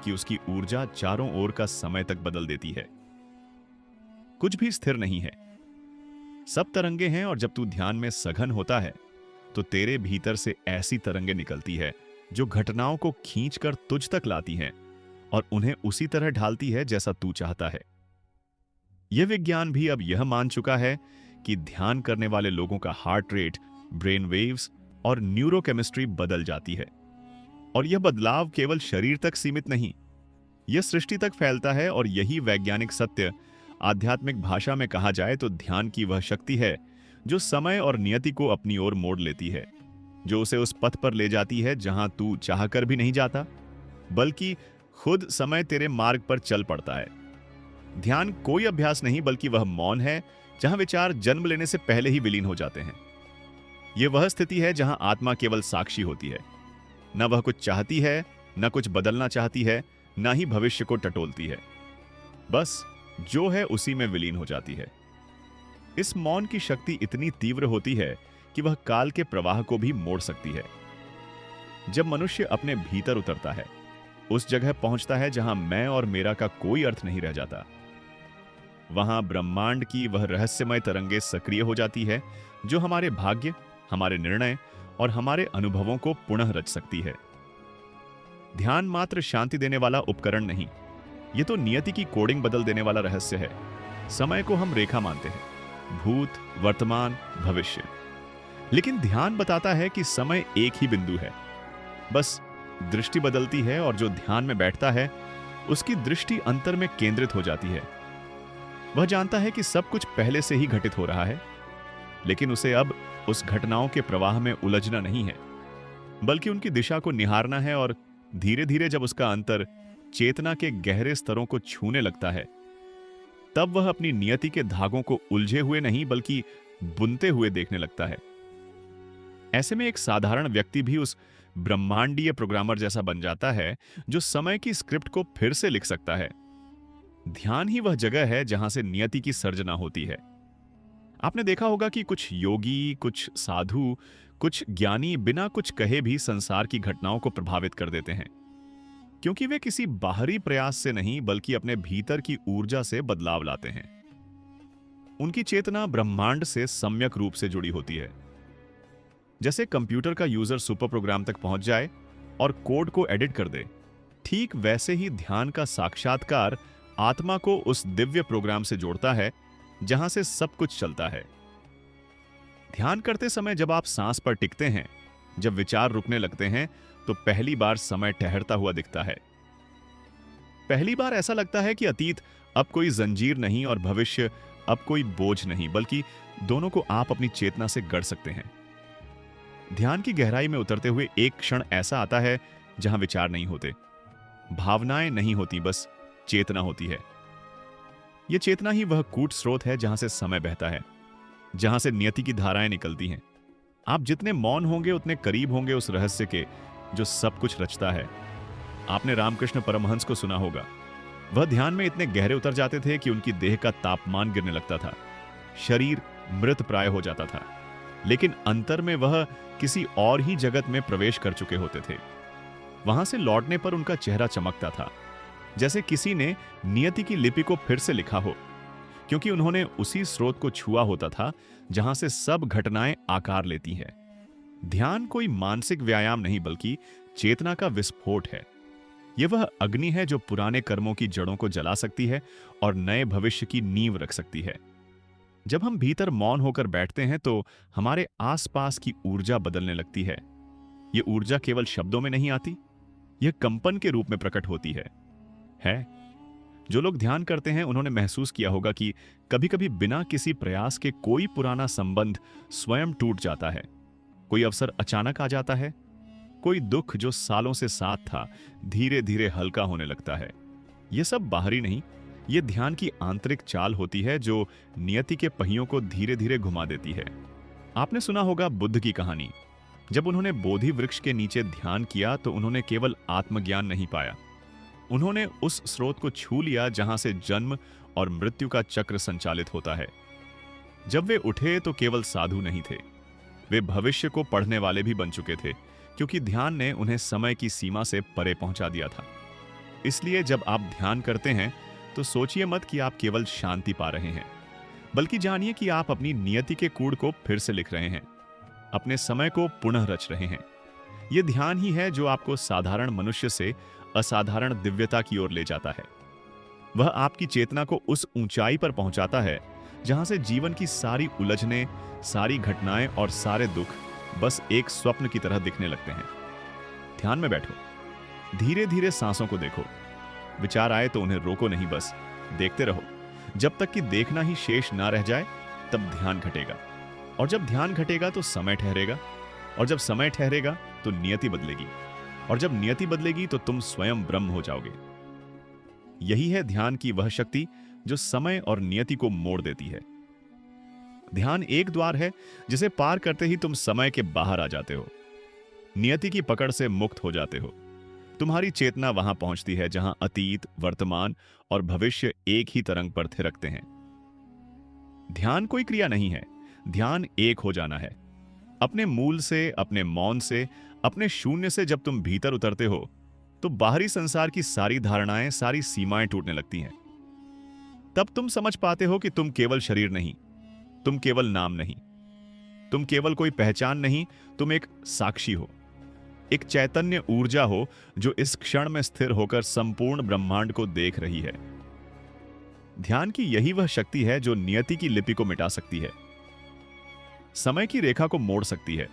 A: कि उसकी ऊर्जा चारों ओर का समय तक बदल देती है। कुछ भी स्थिर नहीं है, सब तरंगे हैं। और जब तू ध्यान में सघन होता है तो तेरे भीतर से ऐसी तरंगे निकलती है जो घटनाओं को खींचकर तुझ तक लाती हैं और उन्हें उसी तरह ढालती है जैसा तू चाहता है। यह विज्ञान भी अब यह मान चुका है कि ध्यान करने वाले लोगों का हार्ट रेट, ब्रेन वेव्स और न्यूरोकेमिस्ट्री बदल जाती है। और यह बदलाव केवल शरीर तक सीमित नहीं, यह सृष्टि तक फैलता है। और यही वैज्ञानिक सत्य आध्यात्मिक भाषा में कहा जाए तो ध्यान की वह शक्ति है जो समय और नियति को अपनी ओर मोड़ लेती है, जो उसे उस पथ पर ले जाती है जहां तू चाहकर भी नहीं जाता, बल्कि खुद समय तेरे मार्ग पर चल पड़ता है। ध्यान कोई अभ्यास नहीं, बल्कि वह मौन है जहां विचार जन्म लेने से पहले ही विलीन हो जाते हैं। यह वह स्थिति है जहां आत्मा केवल साक्षी होती है, न वह कुछ चाहती है, न कुछ बदलना चाहती है, न ही भविष्य को टटोलती है। बस जो है उसी में विलीन हो जाती है। इस मौन की शक्ति इतनी तीव्र होती है कि वह काल के प्रवाह को भी मोड़ सकती है। जब मनुष्य अपने भीतर उतरता है, उस जगह पहुंचता है जहां मैं और मेरा का कोई अर्थ नहीं रह जाता। वहां ब्रह्मांड की वह रहस्यमय तरंगे सक्रिय हो जाती है जो हमारे भाग्य, हमारे निर्णय और हमारे अनुभवों को पुनः रच सकती है। ध्यान मात्र शांति देने वाला उपकरण नहीं, यह तो नियति की कोडिंग बदल देने वाला रहस्य है। समय को हम रेखा मानते हैं, भूत, वर्तमान, भविष्य। लेकिन ध्यान बताता है कि समय एक ही बिंदु है, बस दृष्टि बदलती है और जो ध्यान में बैठता है उसकी दृष्टि अंतर में केंद्रित हो जाती है। वह जानता है कि सब कुछ पहले से ही घटित हो रहा है, लेकिन उसे अब उस घटनाओं के प्रवाह में उलझना नहीं है, बल्कि उनकी दिशा को निहारना है। और धीरे धीरे जब उसका अंतर चेतना के गहरे स्तरों को छूने लगता है, तब वह अपनी नियति के धागों को उलझे हुए नहीं बल्कि बुनते हुए देखने लगता है। ऐसे में एक साधारण व्यक्ति भी उस ब्रह्मांडीय प्रोग्रामर जैसा बन जाता है जो समय की स्क्रिप्ट को फिर से लिख सकता है। ध्यान ही वह जगह है जहां से नियति की सर्जना होती है। आपने देखा होगा कि कुछ योगी, कुछ साधु, कुछ ज्ञानी बिना कुछ कहे भी संसार की घटनाओं को प्रभावित कर देते हैं, क्योंकि वे किसी बाहरी प्रयास से नहीं बल्कि अपने भीतर की ऊर्जा से बदलाव लाते हैं। उनकी चेतना ब्रह्मांड से सम्यक रूप से जुड़ी होती है। जैसे कंप्यूटर का यूजर सुपर प्रोग्राम तक पहुंच जाए और कोड को एडिट कर दे, ठीक वैसे ही ध्यान का साक्षात्कार आत्मा को उस दिव्य प्रोग्राम से जोड़ता है जहां से सब कुछ चलता है। ध्यान करते समय जब आप सांस पर टिकते हैं, जब विचार रुकने लगते हैं, तो पहली बार समय ठहरता हुआ दिखता है। पहली बार ऐसा लगता है कि अतीत अब कोई जंजीर नहीं और भविष्य अब कोई बोझ नहीं, बल्कि दोनों को आप अपनी चेतना से गढ़ सकते हैं। ध्यान की गहराई में उतरते हुए एक क्षण ऐसा आता है जहां विचार नहीं होते, भावनाएं नहीं होती, बस चेतना होती है। यह चेतना ही वह कूट स्रोत है जहां से समय बहता है, जहां से नियति की धाराएं निकलती हैं। आप जितने मौन होंगे उतने करीब होंगे उस रहस्य के जो सब कुछ रचता है। आपने रामकृष्ण परमहंस को सुना होगा। वह ध्यान में इतने गहरे उतर जाते थे कि उनकी देह का तापमान गिरने लगता था, शरीर मृत प्राय हो जाता था, लेकिन अंतर में वह किसी और ही जगत में प्रवेश कर चुके होते थे। वहां से लौटने पर उनका चेहरा चमकता था, जैसे किसी ने नियति की लिपि को फिर से लिखा हो, क्योंकि उन्होंने उसी स्रोत को छुआ होता था जहां से सब घटनाएं आकार लेती हैं। ध्यान कोई मानसिक व्यायाम नहीं बल्कि चेतना का विस्फोट है। यह वह अग्नि है जो पुराने कर्मों की जड़ों को जला सकती है और नए भविष्य की नींव रख सकती है। जब हम भीतर मौन होकर बैठते हैं तो हमारे आसपास की ऊर्जा बदलने लगती है। यह ऊर्जा केवल शब्दों में नहीं आती, यह कंपन के रूप में प्रकट होती है। जो लोग ध्यान करते हैं उन्होंने महसूस किया होगा कि कभी-कभी बिना किसी प्रयास के कोई पुराना संबंध स्वयं टूट जाता है, कोई अवसर अचानक आ जाता है, कोई दुख जो सालों से साथ था धीरे धीरे हल्का होने लगता है। यह सब बाहरी नहीं, यह ध्यान की आंतरिक चाल होती है जो नियति के पहियों को धीरे धीरे घुमा देती है। आपने सुना होगा बुद्ध की कहानी। जब उन्होंने बोधि वृक्ष के नीचे ध्यान किया तो उन्होंने केवल आत्मज्ञान नहीं पाया, उन्होंने उस स्रोत को छू लिया जहां से जन्म और मृत्यु का चक्र संचालित होता है। जब वे उठे तो केवल साधु नहीं थे, वे भविष्य को पढ़ने वाले भी बन चुके थे, क्योंकि ध्यान ने उन्हें समय की सीमा से परे पहुंचा दिया था। इसलिए जब आप ध्यान करते हैं तो सोचिए मत कि आप केवल शांति पा रहे हैं, बल्कि जानिए कि आप अपनी नियति के कूड़ को फिर से लिख रहे हैं, अपने समय को पुनः रच रहे हैं। यह ध्यान ही है जो आपको साधारण मनुष्य से असाधारण दिव्यता की ओर ले जाता है। वह आपकी चेतना को उस ऊंचाई पर पहुंचाता है जहां से जीवन की सारी उलझनें, सारी घटनाएं और सारे दुख बस एक स्वप्न की तरह दिखने लगते हैं। ध्यान में बैठो, धीरे धीरे सांसों को देखो। विचार आए तो उन्हें रोको नहीं, बस देखते रहो। जब तक कि देखना ही शेष ना रह जाए तब ध्यान घटेगा, और जब ध्यान घटेगा तो समय ठहरेगा, और जब समय ठहरेगा तो नियति बदलेगी, और जब नियति बदलेगी तो तुम स्वयं ब्रह्म हो जाओगे। यही है ध्यान की वह शक्ति जो समय और नियति को मोड़ देती है। ध्यान एक द्वार है जिसे पार करते ही तुम समय के बाहर आ जाते हो, नियति की पकड़ से मुक्त हो जाते हो। तुम्हारी चेतना वहां पहुंचती है जहां अतीत, वर्तमान और भविष्य एक ही तरंग पर थिरकते हैं। ध्यान कोई क्रिया नहीं है, ध्यान एक हो जाना है। अपने मूल से, अपने मौन से, अपने शून्य से जब तुम भीतर उतरते हो तो बाहरी संसार की सारी धारणाएं, सारी सीमाएं टूटने लगती हैं। तब तुम समझ पाते हो कि तुम केवल शरीर नहीं, तुम केवल नाम नहीं, तुम केवल कोई पहचान नहीं, तुम एक साक्षी हो, एक चैतन्य ऊर्जा हो जो इस क्षण में स्थिर होकर संपूर्ण ब्रह्मांड को देख रही है। ध्यान की यही वह शक्ति है जो नियति की लिपि को मिटा सकती है, समय की रेखा को मोड़ सकती है।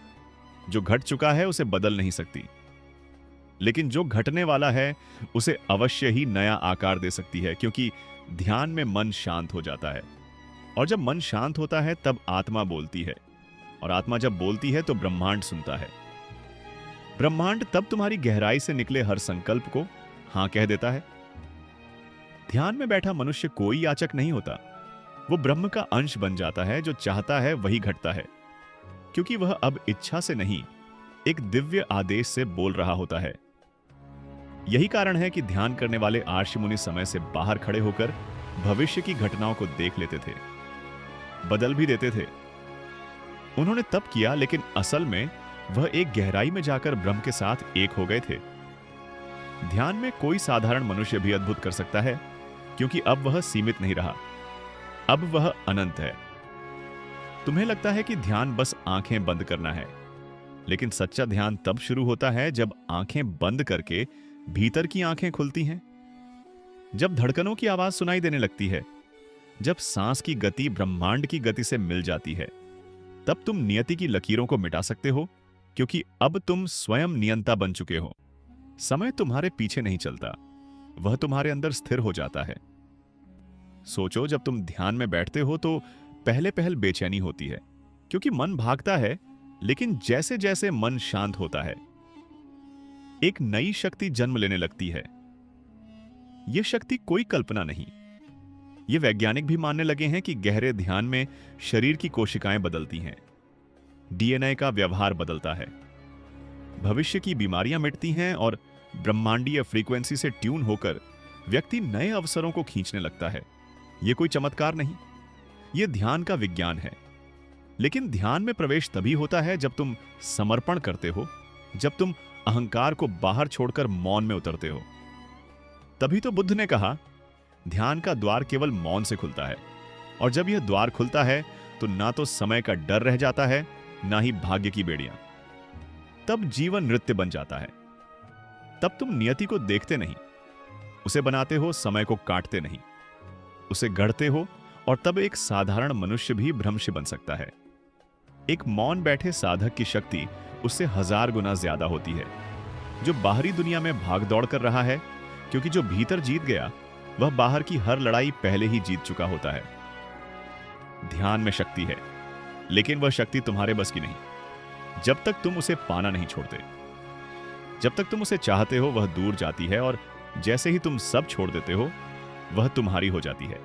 A: जो घट चुका है उसे बदल नहीं सकती, लेकिन जो घटने वाला है उसे अवश्य ही नया आकार दे सकती है, क्योंकि ध्यान में मन शांत हो जाता है। और जब मन शांत होता है तब आत्मा बोलती है, और आत्मा जब बोलती है तो ब्रह्मांड सुनता है। ब्रह्मांड तब तुम्हारी गहराई से निकले हर संकल्प को हां कह देता है। ध्यान में बैठा मनुष्य कोई याचक नहीं होता, वो ब्रह्म का अंश बन जाता है। जो चाहता है वही घटता है, क्योंकि वह अब इच्छा से नहीं, एक दिव्य आदेश से बोल रहा होता है। यही कारण है कि ध्यान करने वाले आर्षि मुनि समय से बाहर खड़े होकर भविष्य की घटनाओं को देख लेते थे, बदल भी देते थे। उन्होंने तब किया, लेकिन असल में वह एक गहराई में जाकर ब्रह्म के साथ एक हो गए थे। ध्यान में कोई साधारण मनुष्य भी अद्भुत कर सकता है, क्योंकि अब वह सीमित नहीं रहा, अब वह अनंत है। तुम्हें लगता है कि ध्यान बस आंखें बंद करना है, लेकिन सच्चा ध्यान तब शुरू होता है जब आंखें बंद करके भीतर की आंखें खुलती हैं, जब धड़कनों की आवाज सुनाई देने लगती है, जब सांस की गति ब्रह्मांड की गति से मिल जाती है। तब तुम नियति की लकीरों को मिटा सकते हो, क्योंकि अब तुम स्वयं नियंता बन चुके हो। समय तुम्हारे पीछे नहीं चलता, वह तुम्हारे अंदर स्थिर हो जाता है। सोचो, जब तुम ध्यान में बैठते हो तो पहले पहल बेचैनी होती है, क्योंकि मन भागता है, लेकिन जैसे जैसे मन शांत होता है एक नई शक्ति जन्म लेने लगती है। यह शक्ति कोई कल्पना नहीं, ये वैज्ञानिक भी मानने लगे हैं कि गहरे ध्यान में शरीर की कोशिकाएं बदलती हैं, डीएनए का व्यवहार बदलता है, भविष्य की बीमारियां मिटती हैं और ब्रह्मांडीय फ्रीक्वेंसी से ट्यून होकर व्यक्ति नए अवसरों को खींचने लगता है। यह कोई चमत्कार नहीं, यह ध्यान का विज्ञान है। लेकिन ध्यान में प्रवेश तभी होता है जब तुम समर्पण करते हो, जब तुम अहंकार को बाहर छोड़कर मौन में उतरते हो। तभी तो बुद्ध ने कहा, ध्यान का द्वार केवल मौन से खुलता है, और जब यह द्वार खुलता है तो ना तो समय का डर रह जाता है, ना ही भाग्य की बेड़ियां। तब जीवन नृत्य बन जाता है। तब तुम नियति को देखते नहीं, उसे बनाते हो, समय को काटते नहीं, उसे गढ़ते हो। और तब एक साधारण मनुष्य भी भ्रमश बन सकता है। एक मौन बैठे साधक की शक्ति उससे 1000 गुना ज्यादा होती है, जो बाहरी दुनिया में भाग दौड़ कर रहा है, क्योंकि जो भीतर जीत गया वह बाहर की हर लड़ाई पहले ही जीत चुका होता है। ध्यान में शक्ति है, लेकिन वह शक्ति तुम्हारे बस की नहीं, जब तक तुम उसे पाना नहीं छोड़ते। जब तक तुम उसे चाहते हो वह दूर जाती है, और जैसे ही तुम सब छोड़ देते हो वह तुम्हारी हो जाती है।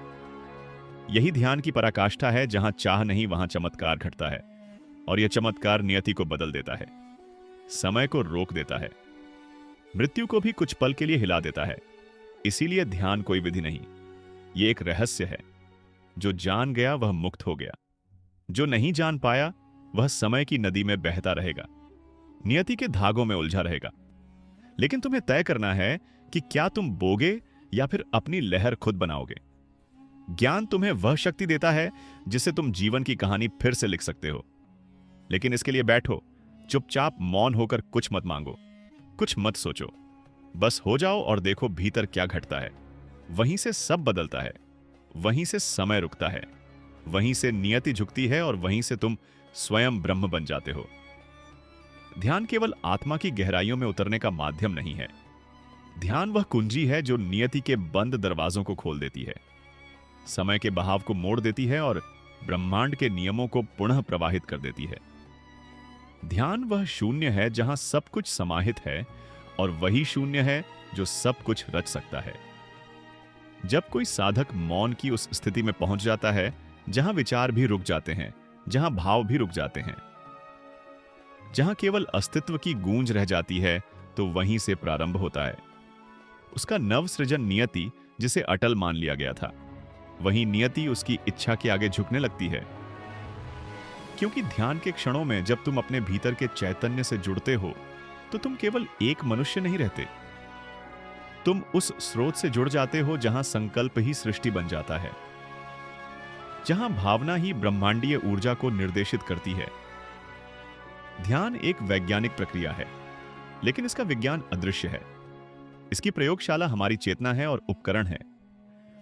A: यही ध्यान की पराकाष्ठा है, जहां चाह नहीं वहां चमत्कार घटता है, और यह चमत्कार नियति को बदल देता है, समय को रोक देता है, मृत्यु को भी कुछ पल के लिए हिला देता है। इसीलिए ध्यान कोई विधि नहीं, यह एक रहस्य है। जो जान गया वह मुक्त हो गया, जो नहीं जान पाया वह समय की नदी में बहता रहेगा, नियति के धागों में उलझा रहेगा। लेकिन तुम्हें तय करना है कि क्या तुम बोगे या फिर अपनी लहर खुद बनाओगे। ज्ञान तुम्हें वह शक्ति देता है जिससे तुम जीवन की कहानी फिर से लिख सकते हो। लेकिन इसके लिए बैठो, चुपचाप मौन होकर कुछ मत मांगो, कुछ मत सोचो, बस हो जाओ और देखो भीतर क्या घटता है। वहीं से सब बदलता है, वहीं से समय रुकता है, वहीं से नियति झुकती है, और वहीं से तुम स्वयं ब्रह्म बन जाते हो। ध्यान केवल आत्मा की गहराइयों में उतरने का माध्यम नहीं है। ध्यान वह कुंजी है जो नियति के बंद दरवाजों को खोल देती है, समय के बहाव को मोड़ देती है और ब्रह्मांड के नियमों को पुनः प्रवाहित कर देती है। ध्यान वह शून्य है जहां सब कुछ समाहित है, और वही शून्य है जो सब कुछ रच सकता है। जब कोई साधक मौन की उस स्थिति में पहुंच जाता है जहां विचार भी रुक जाते हैं, जहां भाव भी रुक जाते हैं, जहां केवल अस्तित्व की गूंज रह जाती है, तो वहीं से प्रारंभ होता है उसका नव सृजन। नियति जिसे अटल मान लिया गया था, वही नियति उसकी इच्छा के आगे झुकने लगती है। क्योंकि ध्यान के क्षणों में जब तुम अपने भीतर के चैतन्य से जुड़ते हो, तो तुम केवल एक मनुष्य नहीं रहते, तुम उस स्रोत से जुड़ जाते हो जहां संकल्प ही सृष्टि बन जाता है, जहां भावना ही ब्रह्मांडीय ऊर्जा को निर्देशित करती है। ध्यान एक वैज्ञानिक प्रक्रिया है, लेकिन इसका विज्ञान अदृश्य है। इसकी प्रयोगशाला हमारी चेतना है और उपकरण है।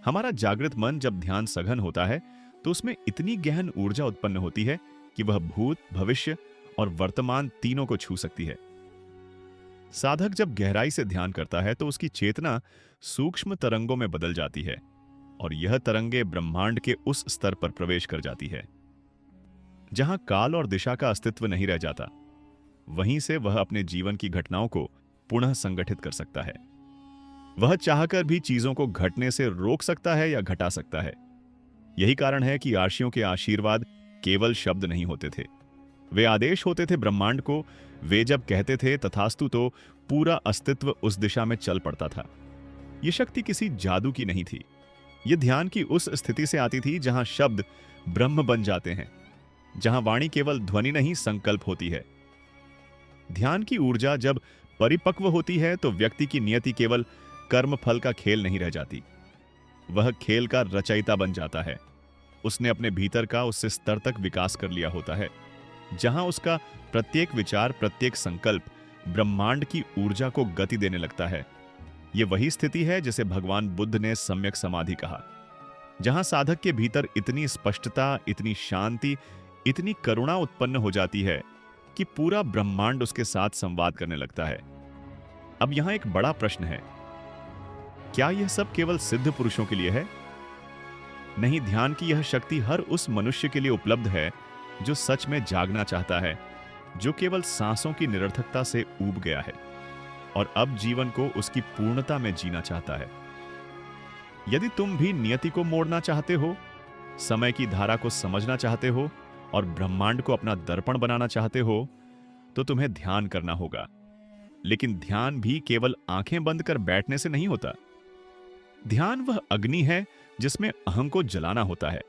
A: हमारा जागृत मन जब ध्यान सघन होता है तो उसमें इतनी गहन ऊर्जा उत्पन्न होती है कि वह भूत, भविष्य और वर्तमान तीनों को छू सकती है। साधक जब गहराई से ध्यान करता है तो उसकी चेतना सूक्ष्म तरंगों में बदल जाती है और यह तरंगे ब्रह्मांड के उस स्तर पर प्रवेश कर जाती है जहां काल और दिशा का अस्तित्व नहीं रह जाता। वहीं से वह अपने जीवन की घटनाओं को पुनः संगठित कर सकता है। वह चाहकर भी चीजों को घटने से रोक सकता है या घटा सकता है। यही कारण है कि आर्षियों के आशीर्वाद केवल शब्द नहीं होते थे, वे आदेश होते थे ब्रह्मांड को। वे जब कहते थे तथास्तु तो पूरा अस्तित्व उस दिशा में चल पड़ता था। यह शक्ति किसी जादू की नहीं थी, यह ध्यान की उस स्थिति से आती थी जहां शब्द ब्रह्म बन जाते हैं, जहां वाणी केवल ध्वनि नहीं संकल्प होती है। ध्यान की ऊर्जा जब परिपक्व होती है तो व्यक्ति की नियति केवल कर्म फल का खेल नहीं रह जाती, वह खेल का रचयिता बन जाता है। उसने अपने भीतर का उस स्तर तक विकास कर लिया होता है जहां उसका प्रत्येक विचार, प्रत्येक संकल्प ब्रह्मांड की ऊर्जा को गति देने लगता है। यह वही स्थिति है जिसे भगवान बुद्ध ने सम्यक समाधि कहा, जहां साधक के भीतर इतनी स्पष्टता, इतनी शांति, इतनी करुणा उत्पन्न हो जाती है कि पूरा ब्रह्मांड उसके साथ संवाद करने लगता है। अब यहां एक बड़ा प्रश्न है, क्या यह सब केवल सिद्ध पुरुषों के लिए है? नहीं, ध्यान की यह शक्ति हर उस मनुष्य के लिए उपलब्ध है जो सच में जागना चाहता है, जो केवल सांसों की निरर्थकता से ऊब गया है और अब जीवन को उसकी पूर्णता में जीना चाहता है। यदि तुम भी नियति को मोड़ना चाहते हो, समय की धारा को समझना चाहते हो और ब्रह्मांड को अपना दर्पण बनाना चाहते हो, तो तुम्हें ध्यान करना होगा। लेकिन ध्यान भी केवल आंखें बंद कर बैठने से नहीं होता। ध्यान वह अग्नि है जिसमें अहं को जलाना होता है,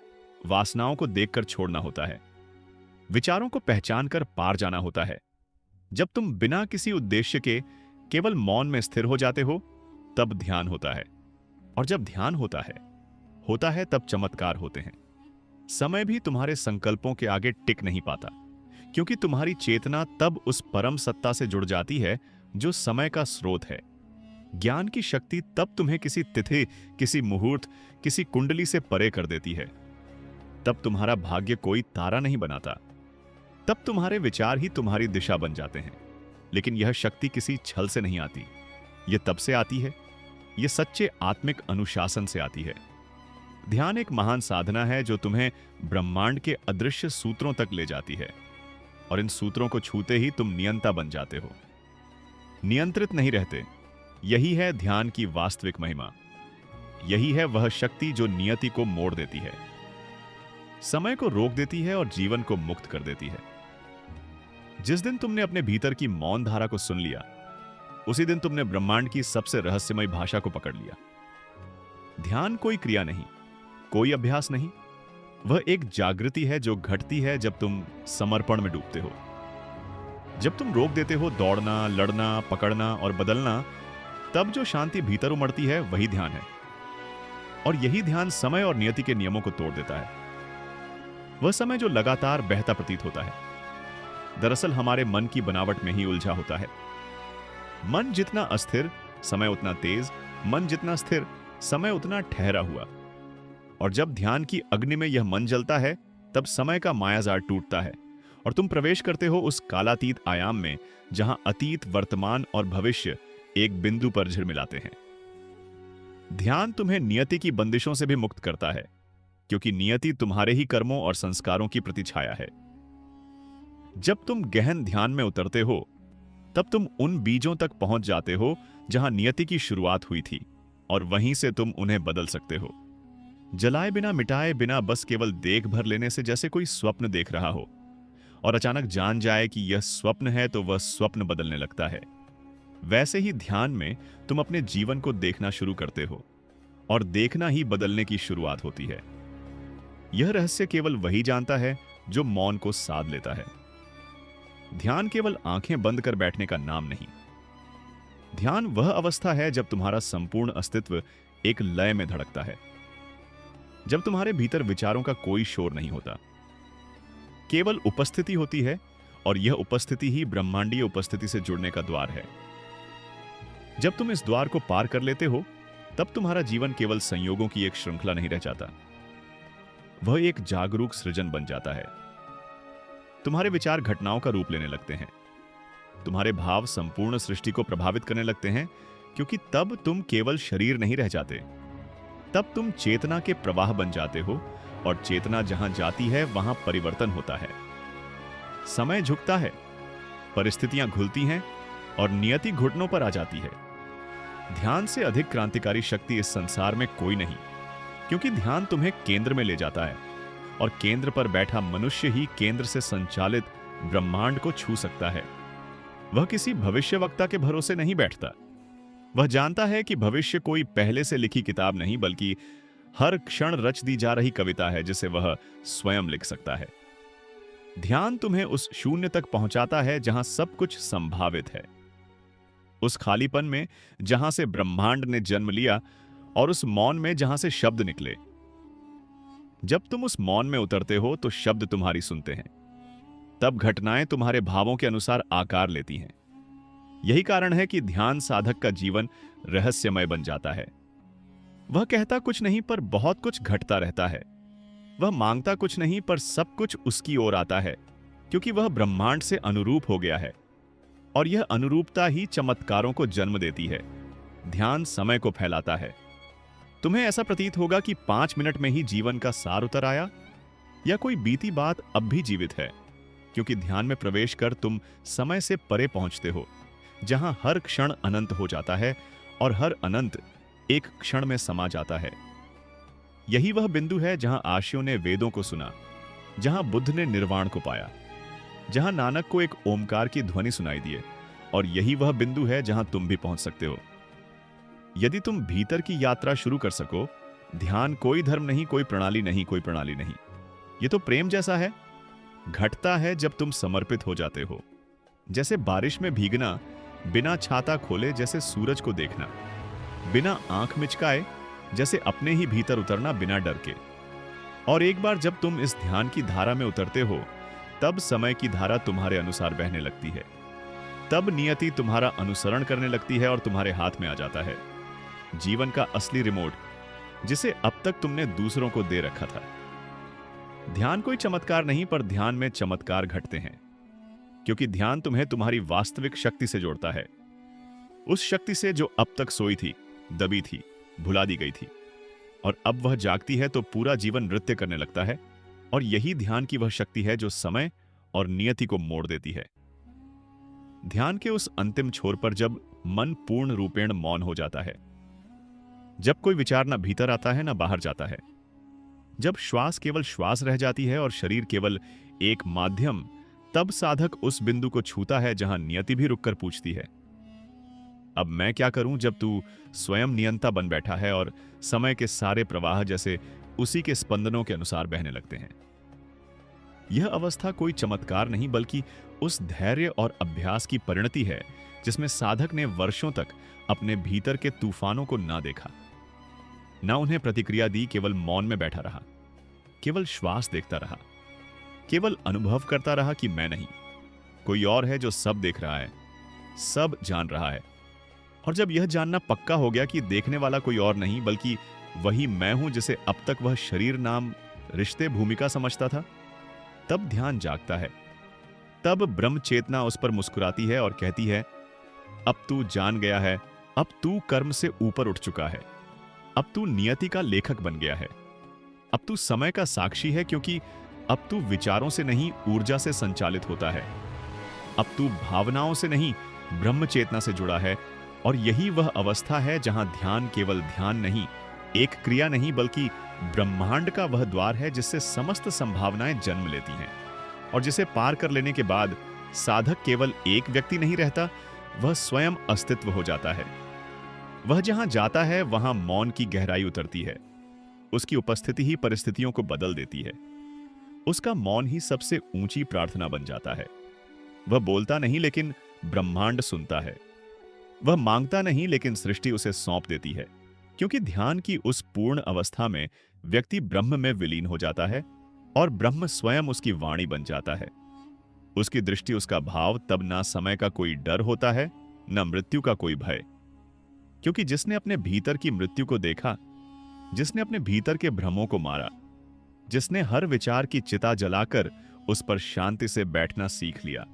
A: वासनाओं को देखकर छोड़ना होता है, विचारों को पहचान कर पार जाना होता है। जब तुम बिना किसी उद्देश्य के केवल मौन में स्थिर हो जाते हो, तब ध्यान होता है। और जब ध्यान होता है तब चमत्कार होते हैं। समय भी तुम्हारे संकल्पों के आगे टिक नहीं पाता, क्योंकि तुम्हारी चेतना तब उस परम सत्ता से जुड़ जाती है जो समय का स्रोत है। ज्ञान की शक्ति तब तुम्हें किसी तिथि, किसी मुहूर्त, किसी कुंडली से परे कर देती है। तब तुम्हारा भाग्य कोई तारा नहीं बनाता, तब तुम्हारे विचार ही तुम्हारी दिशा बन जाते हैं। लेकिन यह शक्ति किसी छल से नहीं आती, यह तब से आती है, यह सच्चे आत्मिक अनुशासन से आती है। ध्यान एक महान साधना है जो तुम्हें ब्रह्मांड के अदृश्य सूत्रों तक ले जाती है, और इन सूत्रों को छूते ही तुम नियंता बन जाते हो, नियंत्रित नहीं रहते। यही है ध्यान की वास्तविक महिमा। यही है वह शक्ति जो नियति को मोड़ देती है, समय को रोक देती है और जीवन को मुक्त कर देती है। जिस दिन तुमने अपने भीतर की मौन धारा को सुन लिया, उसी दिन तुमने ब्रह्मांड की सबसे रहस्यमय भाषा को पकड़ लिया। ध्यान कोई क्रिया नहीं, कोई अभ्यास नहीं, वह एक जागृति है जो घटती है जब तुम समर्पण में डूबते हो। जब तुम रोक देते हो दौड़ना, लड़ना, पकड़ना और बदलना, तब जो शांति भीतर उमड़ती है वही ध्यान है। और यही ध्यान समय और नियति के नियमों को तोड़ देता है। वह समय जो लगातार बहता प्रतीत होता है, दरअसल हमारे मन की बनावट में ही उलझा होता है। मन जितना अस्थिर, समय उतना तेज, मन जितना स्थिर, समय उतना ठहरा हुआ। और जब ध्यान की अग्नि में यह मन जलता है, तब समय का मायाजाल टूटता है और तुम प्रवेश करते हो उस कालातीत आयाम में जहां अतीत, वर्तमान और भविष्य एक बिंदु पर झिलमिलाते हैं। ध्यान तुम्हें नियति की बंदिशों से भी मुक्त करता है, क्योंकि नियति तुम्हारे ही कर्मों और संस्कारों की प्रतिछाया है। जब तुम गहन ध्यान में उतरते हो, तब तुम उन बीजों तक पहुंच जाते हो जहां नियति की शुरुआत हुई थी, और वहीं से तुम उन्हें बदल सकते हो। जलाए बिना, मिटाए बिना, बस केवल देख भर लेने से, जैसे कोई स्वप्न देख रहा हो और अचानक जान जाए कि यह स्वप्न है, तो वह स्वप्न बदलने लगता है। वैसे ही ध्यान में तुम अपने जीवन को देखना शुरू करते हो, और देखना ही बदलने की शुरुआत होती है। यह रहस्य केवल वही जानता है जो मौन को साध लेता है। ध्यान केवल आंखें बंद कर बैठने का नाम नहीं। ध्यान वह अवस्था है जब तुम्हारा संपूर्ण अस्तित्व एक लय में धड़कता है, जब तुम्हारे भीतर विचारों का कोई शोर नहीं होता, केवल उपस्थिति होती है, और यह उपस्थिति ही ब्रह्मांडीय उपस्थिति से जुड़ने का द्वार है। जब तुम इस द्वार को पार कर लेते हो, तब तुम्हारा जीवन केवल संयोगों की एक श्रृंखला नहीं रह जाता, वह एक जागरूक सृजन बन जाता है। तुम्हारे विचार घटनाओं का रूप लेने लगते हैं, तुम्हारे भाव संपूर्ण सृष्टि को प्रभावित करने लगते हैं, क्योंकि तब तुम केवल शरीर नहीं रह जाते, तब तुम चेतना के प्रवाह बन जाते हो, और चेतना जहां जाती है वहां परिवर्तन होता है। समय झुकता है, परिस्थितियां घुलती हैं और नियति घुटनों पर आ जाती है। ध्यान से अधिक क्रांतिकारी शक्ति इस संसार में कोई नहीं, क्योंकि ध्यान तुम्हें केंद्र में ले जाता है, और केंद्र पर बैठा मनुष्य ही केंद्र से संचालित ब्रह्मांड को छू सकता है। वह किसी भविष्यवक्ता के भरोसे नहीं बैठता। वह जानता है कि भविष्य कोई पहले से लिखी किताब नहीं, बल्कि हर क्षण रच दी जा रही कविता है जिसे वह स्वयं लिख सकता है। ध्यान तुम्हें उस शून्य तक पहुंचाता है जहां सब कुछ संभावित है, उस खालीपन में जहां से ब्रह्मांड ने जन्म लिया, और उस मौन में जहां से शब्द निकले। जब तुम उस मौन में उतरते हो तो शब्द तुम्हारी सुनते हैं, तब घटनाएं तुम्हारे भावों के अनुसार आकार लेती हैं। यही कारण है कि ध्यान साधक का जीवन रहस्यमय बन जाता है। वह कहता कुछ नहीं पर बहुत कुछ घटता रहता है। वह मांगता कुछ नहीं पर सब कुछ उसकी ओर आता है, क्योंकि वह ब्रह्मांड से अनुरूप हो गया है, और यह अनुरूपता ही चमत्कारों को जन्म देती है। ध्यान समय को फैलाता है। तुम्हें ऐसा प्रतीत होगा कि 5 मिनट में ही जीवन का सार उतर आया, या कोई बीती बात अब भी जीवित है, क्योंकि ध्यान में प्रवेश कर तुम समय से परे पहुंचते हो, जहां हर क्षण अनंत हो जाता है और हर अनंत एक क्षण में समा जाता है। यही वह बिंदु है जहां आर्यों ने वेदों को सुना, जहां बुद्ध ने निर्वाण को पाया, जहां नानक को एक ओमकार की ध्वनि सुनाई दिए, और यही वह बिंदु है जहां तुम भी पहुंच सकते हो। यदि तुम भीतर की यात्रा शुरू कर सको, ध्यान कोई धर्म नहीं, कोई प्रणाली नहीं, कोई प्रणाली नहीं। यह तो प्रेम जैसा है, घटता है जब तुम समर्पित हो जाते हो। जैसे बारिश में भीगना, बिना छाता खोले जैसे सूरज को देखना, बिना आंख मिचकाए जैसे अपने ही भीतर उतरना बिना डर के। और एक बार जब तुम इस ध्यान की धारा में उतरते हो, तब समय की धारा तुम्हारे अनुसार बहने लगती है। तब नियति तुम्हारा अनुसरण करने लगती है और तुम्हारे हाथ में आ जाता है जीवन का असली रिमोट, जिसे अब तक तुमने दूसरों को दे रखा था। ध्यान कोई चमत्कार नहीं, पर ध्यान में चमत्कार घटते हैं, क्योंकि ध्यान तुम्हें तुम्हारी वास्तविक शक्ति से जोड़ता है, उस शक्ति से जो अब तक सोई थी, दबी थी, भुला दी गई थी, और अब वह जागती है तो पूरा जीवन नृत्य करने लगता है। और यही ध्यान की वह शक्ति है जो समय और नियति को मोड़ देती है। ध्यान के उस अंतिम छोर पर जब मन पूर्ण रूपेण मौन हो जाता है, जब कोई विचार ना भीतर आता है ना बाहर जाता है, जब श्वास केवल श्वास रह जाती है और शरीर केवल एक माध्यम, तब साधक उस बिंदु को छूता है जहां नियति भी रुककर पूछती है, अब मैं क्या करूं? जब तू स्वयं नियंता बन बैठा है और समय के सारे प्रवाह जैसे उसी के स्पंदनों के अनुसार बहने लगते हैं। यह अवस्था कोई चमत्कार नहीं, बल्कि उस धैर्य और अभ्यास की परिणति है जिसमें साधक ने वर्षों तक अपने भीतर के तूफानों को ना देखा, ना उन्हें प्रतिक्रिया दी, केवल मौन में बैठा रहा, केवल श्वास देखता रहा, केवल अनुभव करता रहा कि मैं नहीं, कोई और है जो सब देख रहा है, सब जान रहा है। और जब यह जानना पक्का हो गया कि देखने वाला कोई और नहीं बल्कि वही मैं हूं, जिसे अब तक वह शरीर नाम रिश्ते भूमिका समझता था, तब ध्यान जागता है। तब ब्रह्म चेतना उस पर मुस्कुराती है और कहती है, अब तू जान गया है, अब तू कर्म से ऊपर उठ चुका है, अब तू नियति का लेखक बन गया है, अब तू समय का साक्षी है, क्योंकि अब तू विचारों से नहीं ऊर्जा से संचालित होता है, अब तू भावनाओं से नहीं ब्रह्म चेतना से जुड़ा है। और यही वह अवस्था है जहां ध्यान केवल ध्यान नहीं, एक क्रिया नहीं, बल्कि ब्रह्मांड का वह द्वार है जिससे समस्त संभावनाएं जन्म लेती हैं, और जिसे पार कर लेने के बाद साधक केवल एक व्यक्ति नहीं रहता, वह स्वयं अस्तित्व हो जाता है। वह जहां जाता है वहां मौन की गहराई उतरती है, उसकी उपस्थिति ही परिस्थितियों को बदल देती है, उसका मौन ही सबसे ऊंची प्रार्थना बन जाता है। वह बोलता नहीं लेकिन ब्रह्मांड सुनता है, वह मांगता नहीं लेकिन सृष्टि उसे सौंप देती है, क्योंकि ध्यान की उस पूर्ण अवस्था में व्यक्ति ब्रह्म में विलीन हो जाता है और ब्रह्म स्वयं उसकी वाणी बन जाता है। उसकी दृष्टि, उसका भाव, तब ना समय का कोई डर होता है, न मृत्यु का कोई भय। क्योंकि जिसने अपने भीतर की मृत्यु को देखा, जिसने अपने भीतर के भ्रमों को मारा, जिसने हर विचार की चिता जलाकर उस पर शांति से बैठना सीख लिया,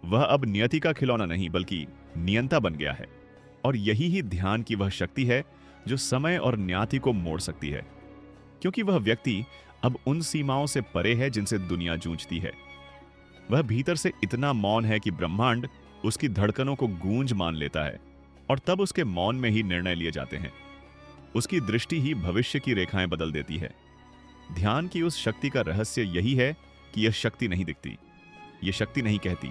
A: वह अब नियति का खिलौना नहीं बल्कि नियंता बन गया है। और यही ही ध्यान की वह शक्ति है जो समय और न्याति को मोड़ सकती है, क्योंकि वह व्यक्ति अब उन सीमाओं से परे है जिनसे दुनिया जूझती है। वह भीतर से इतना मौन है कि ब्रह्मांड उसकी धड़कनों को गूंज मान लेता है, और तब उसके मौन में ही निर्णय लिए जाते हैं। उसकी दृष्टि ही भविष्य की रेखाएं बदल देती है। ध्यान की उस शक्ति का रहस्य यही है कि यह शक्ति नहीं दिखती, यह शक्ति नहीं कहती,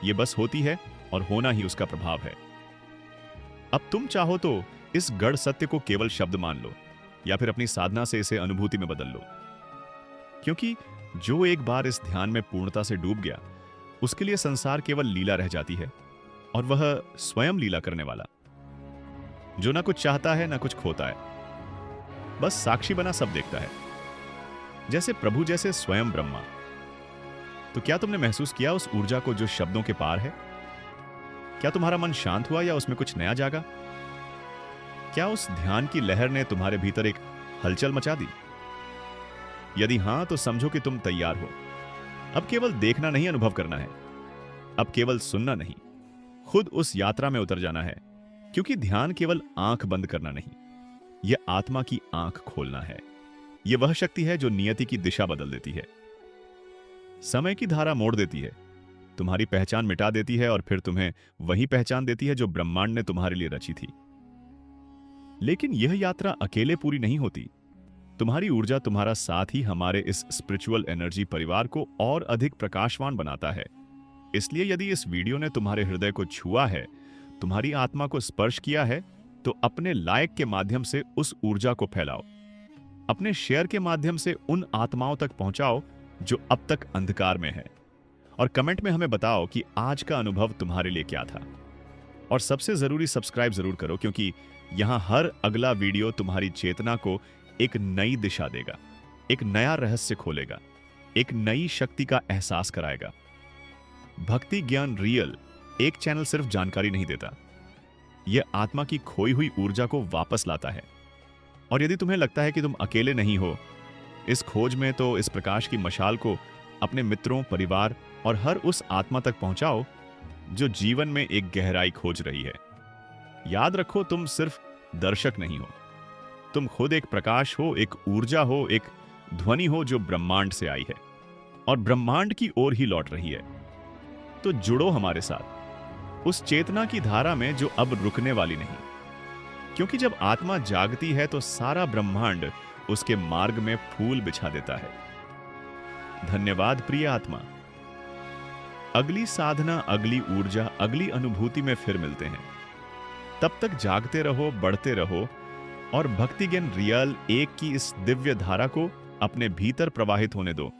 A: यह बस होती है और होना ही उसका प्रभाव है। अब तुम चाहो तो इस गढ़ सत्य को केवल शब्द मान लो, या फिर अपनी साधना से इसे अनुभूति में बदल लो, क्योंकि जो एक बार इस ध्यान में पूर्णता से डूब गया, उसके लिए संसार केवल लीला रह जाती है, और वह स्वयं लीला करने वाला, जो ना कुछ चाहता है ना कुछ खोता है, बस साक्षी बना सब देखता है, जैसे प्रभु, जैसे स्वयं ब्रह्मा। तो क्या तुमने महसूस किया उस ऊर्जा को जो शब्दों के पार है? क्या तुम्हारा मन शांत हुआ या उसमें कुछ नया जागा? क्या उस ध्यान की लहर ने तुम्हारे भीतर एक हलचल मचा दी? यदि हां, तो समझो कि तुम तैयार हो। अब केवल देखना नहीं, अनुभव करना है। अब केवल सुनना नहीं, खुद उस यात्रा में उतर जाना है, क्योंकि ध्यान केवल आंख बंद करना नहीं, यह आत्मा की आंख खोलना है। यह वह शक्ति है जो नियति की दिशा बदल देती है, समय की धारा मोड़ देती है, तुम्हारी पहचान मिटा देती है, और फिर तुम्हें वही पहचान देती है जो ब्रह्मांड ने तुम्हारे लिए रची थी। लेकिन यह यात्रा अकेले पूरी नहीं होती। तुम्हारी ऊर्जा, तुम्हारा साथ ही हमारे इस स्पिरिचुअल एनर्जी परिवार को और अधिक प्रकाशवान बनाता है। इसलिए यदि इस वीडियो ने तुम्हारे हृदय को छुआ है, तुम्हारी आत्मा को स्पर्श किया है, तो अपने लाइक के माध्यम से उस ऊर्जा को फैलाओ। अपने शेयर के माध्यम से उन आत्माओं तक पहुंचाओ जो अब तक अंधकार में है, और कमेंट में हमें बताओ कि आज का अनुभव तुम्हारे लिए क्या था। और सबसे जरूरी, सब्सक्राइब जरूर करो, क्योंकि यहां हर अगला वीडियो तुम्हारी चेतना को एक नई दिशा देगा, एक नया रहस्य खोलेगा, एक नई शक्ति का एहसास कराएगा। भक्ति ज्ञान रियल एक चैनल सिर्फ जानकारी नहीं देता, यह आत्मा की खोई हुई ऊर्जा को वापस लाता है। और यदि तुम्हें लगता है कि तुम अकेले नहीं हो इस खोज में, तो इस प्रकाश की मशाल को अपने मित्रों, परिवार और हर उस आत्मा तक पहुंचाओ जो जीवन में एक गहराई खोज रही है। याद रखो, तुम सिर्फ दर्शक नहीं हो, तुम खुद एक प्रकाश हो, एक ऊर्जा हो, एक ध्वनि हो जो ब्रह्मांड से आई है और ब्रह्मांड की ओर ही लौट रही है। तो जुड़ो हमारे साथ उस चेतना की धारा में जो अब रुकने वाली नहीं, क्योंकि जब आत्मा जागती है तो सारा ब्रह्मांड उसके मार्ग में फूल बिछा देता है। धन्यवाद प्रिय आत्मा। अगली साधना, अगली ऊर्जा, अगली अनुभूति में फिर मिलते हैं। तब तक जागते रहो, बढ़ते रहो, और भक्ति ज्ञान रियल एक की इस दिव्य धारा को अपने भीतर प्रवाहित होने दो।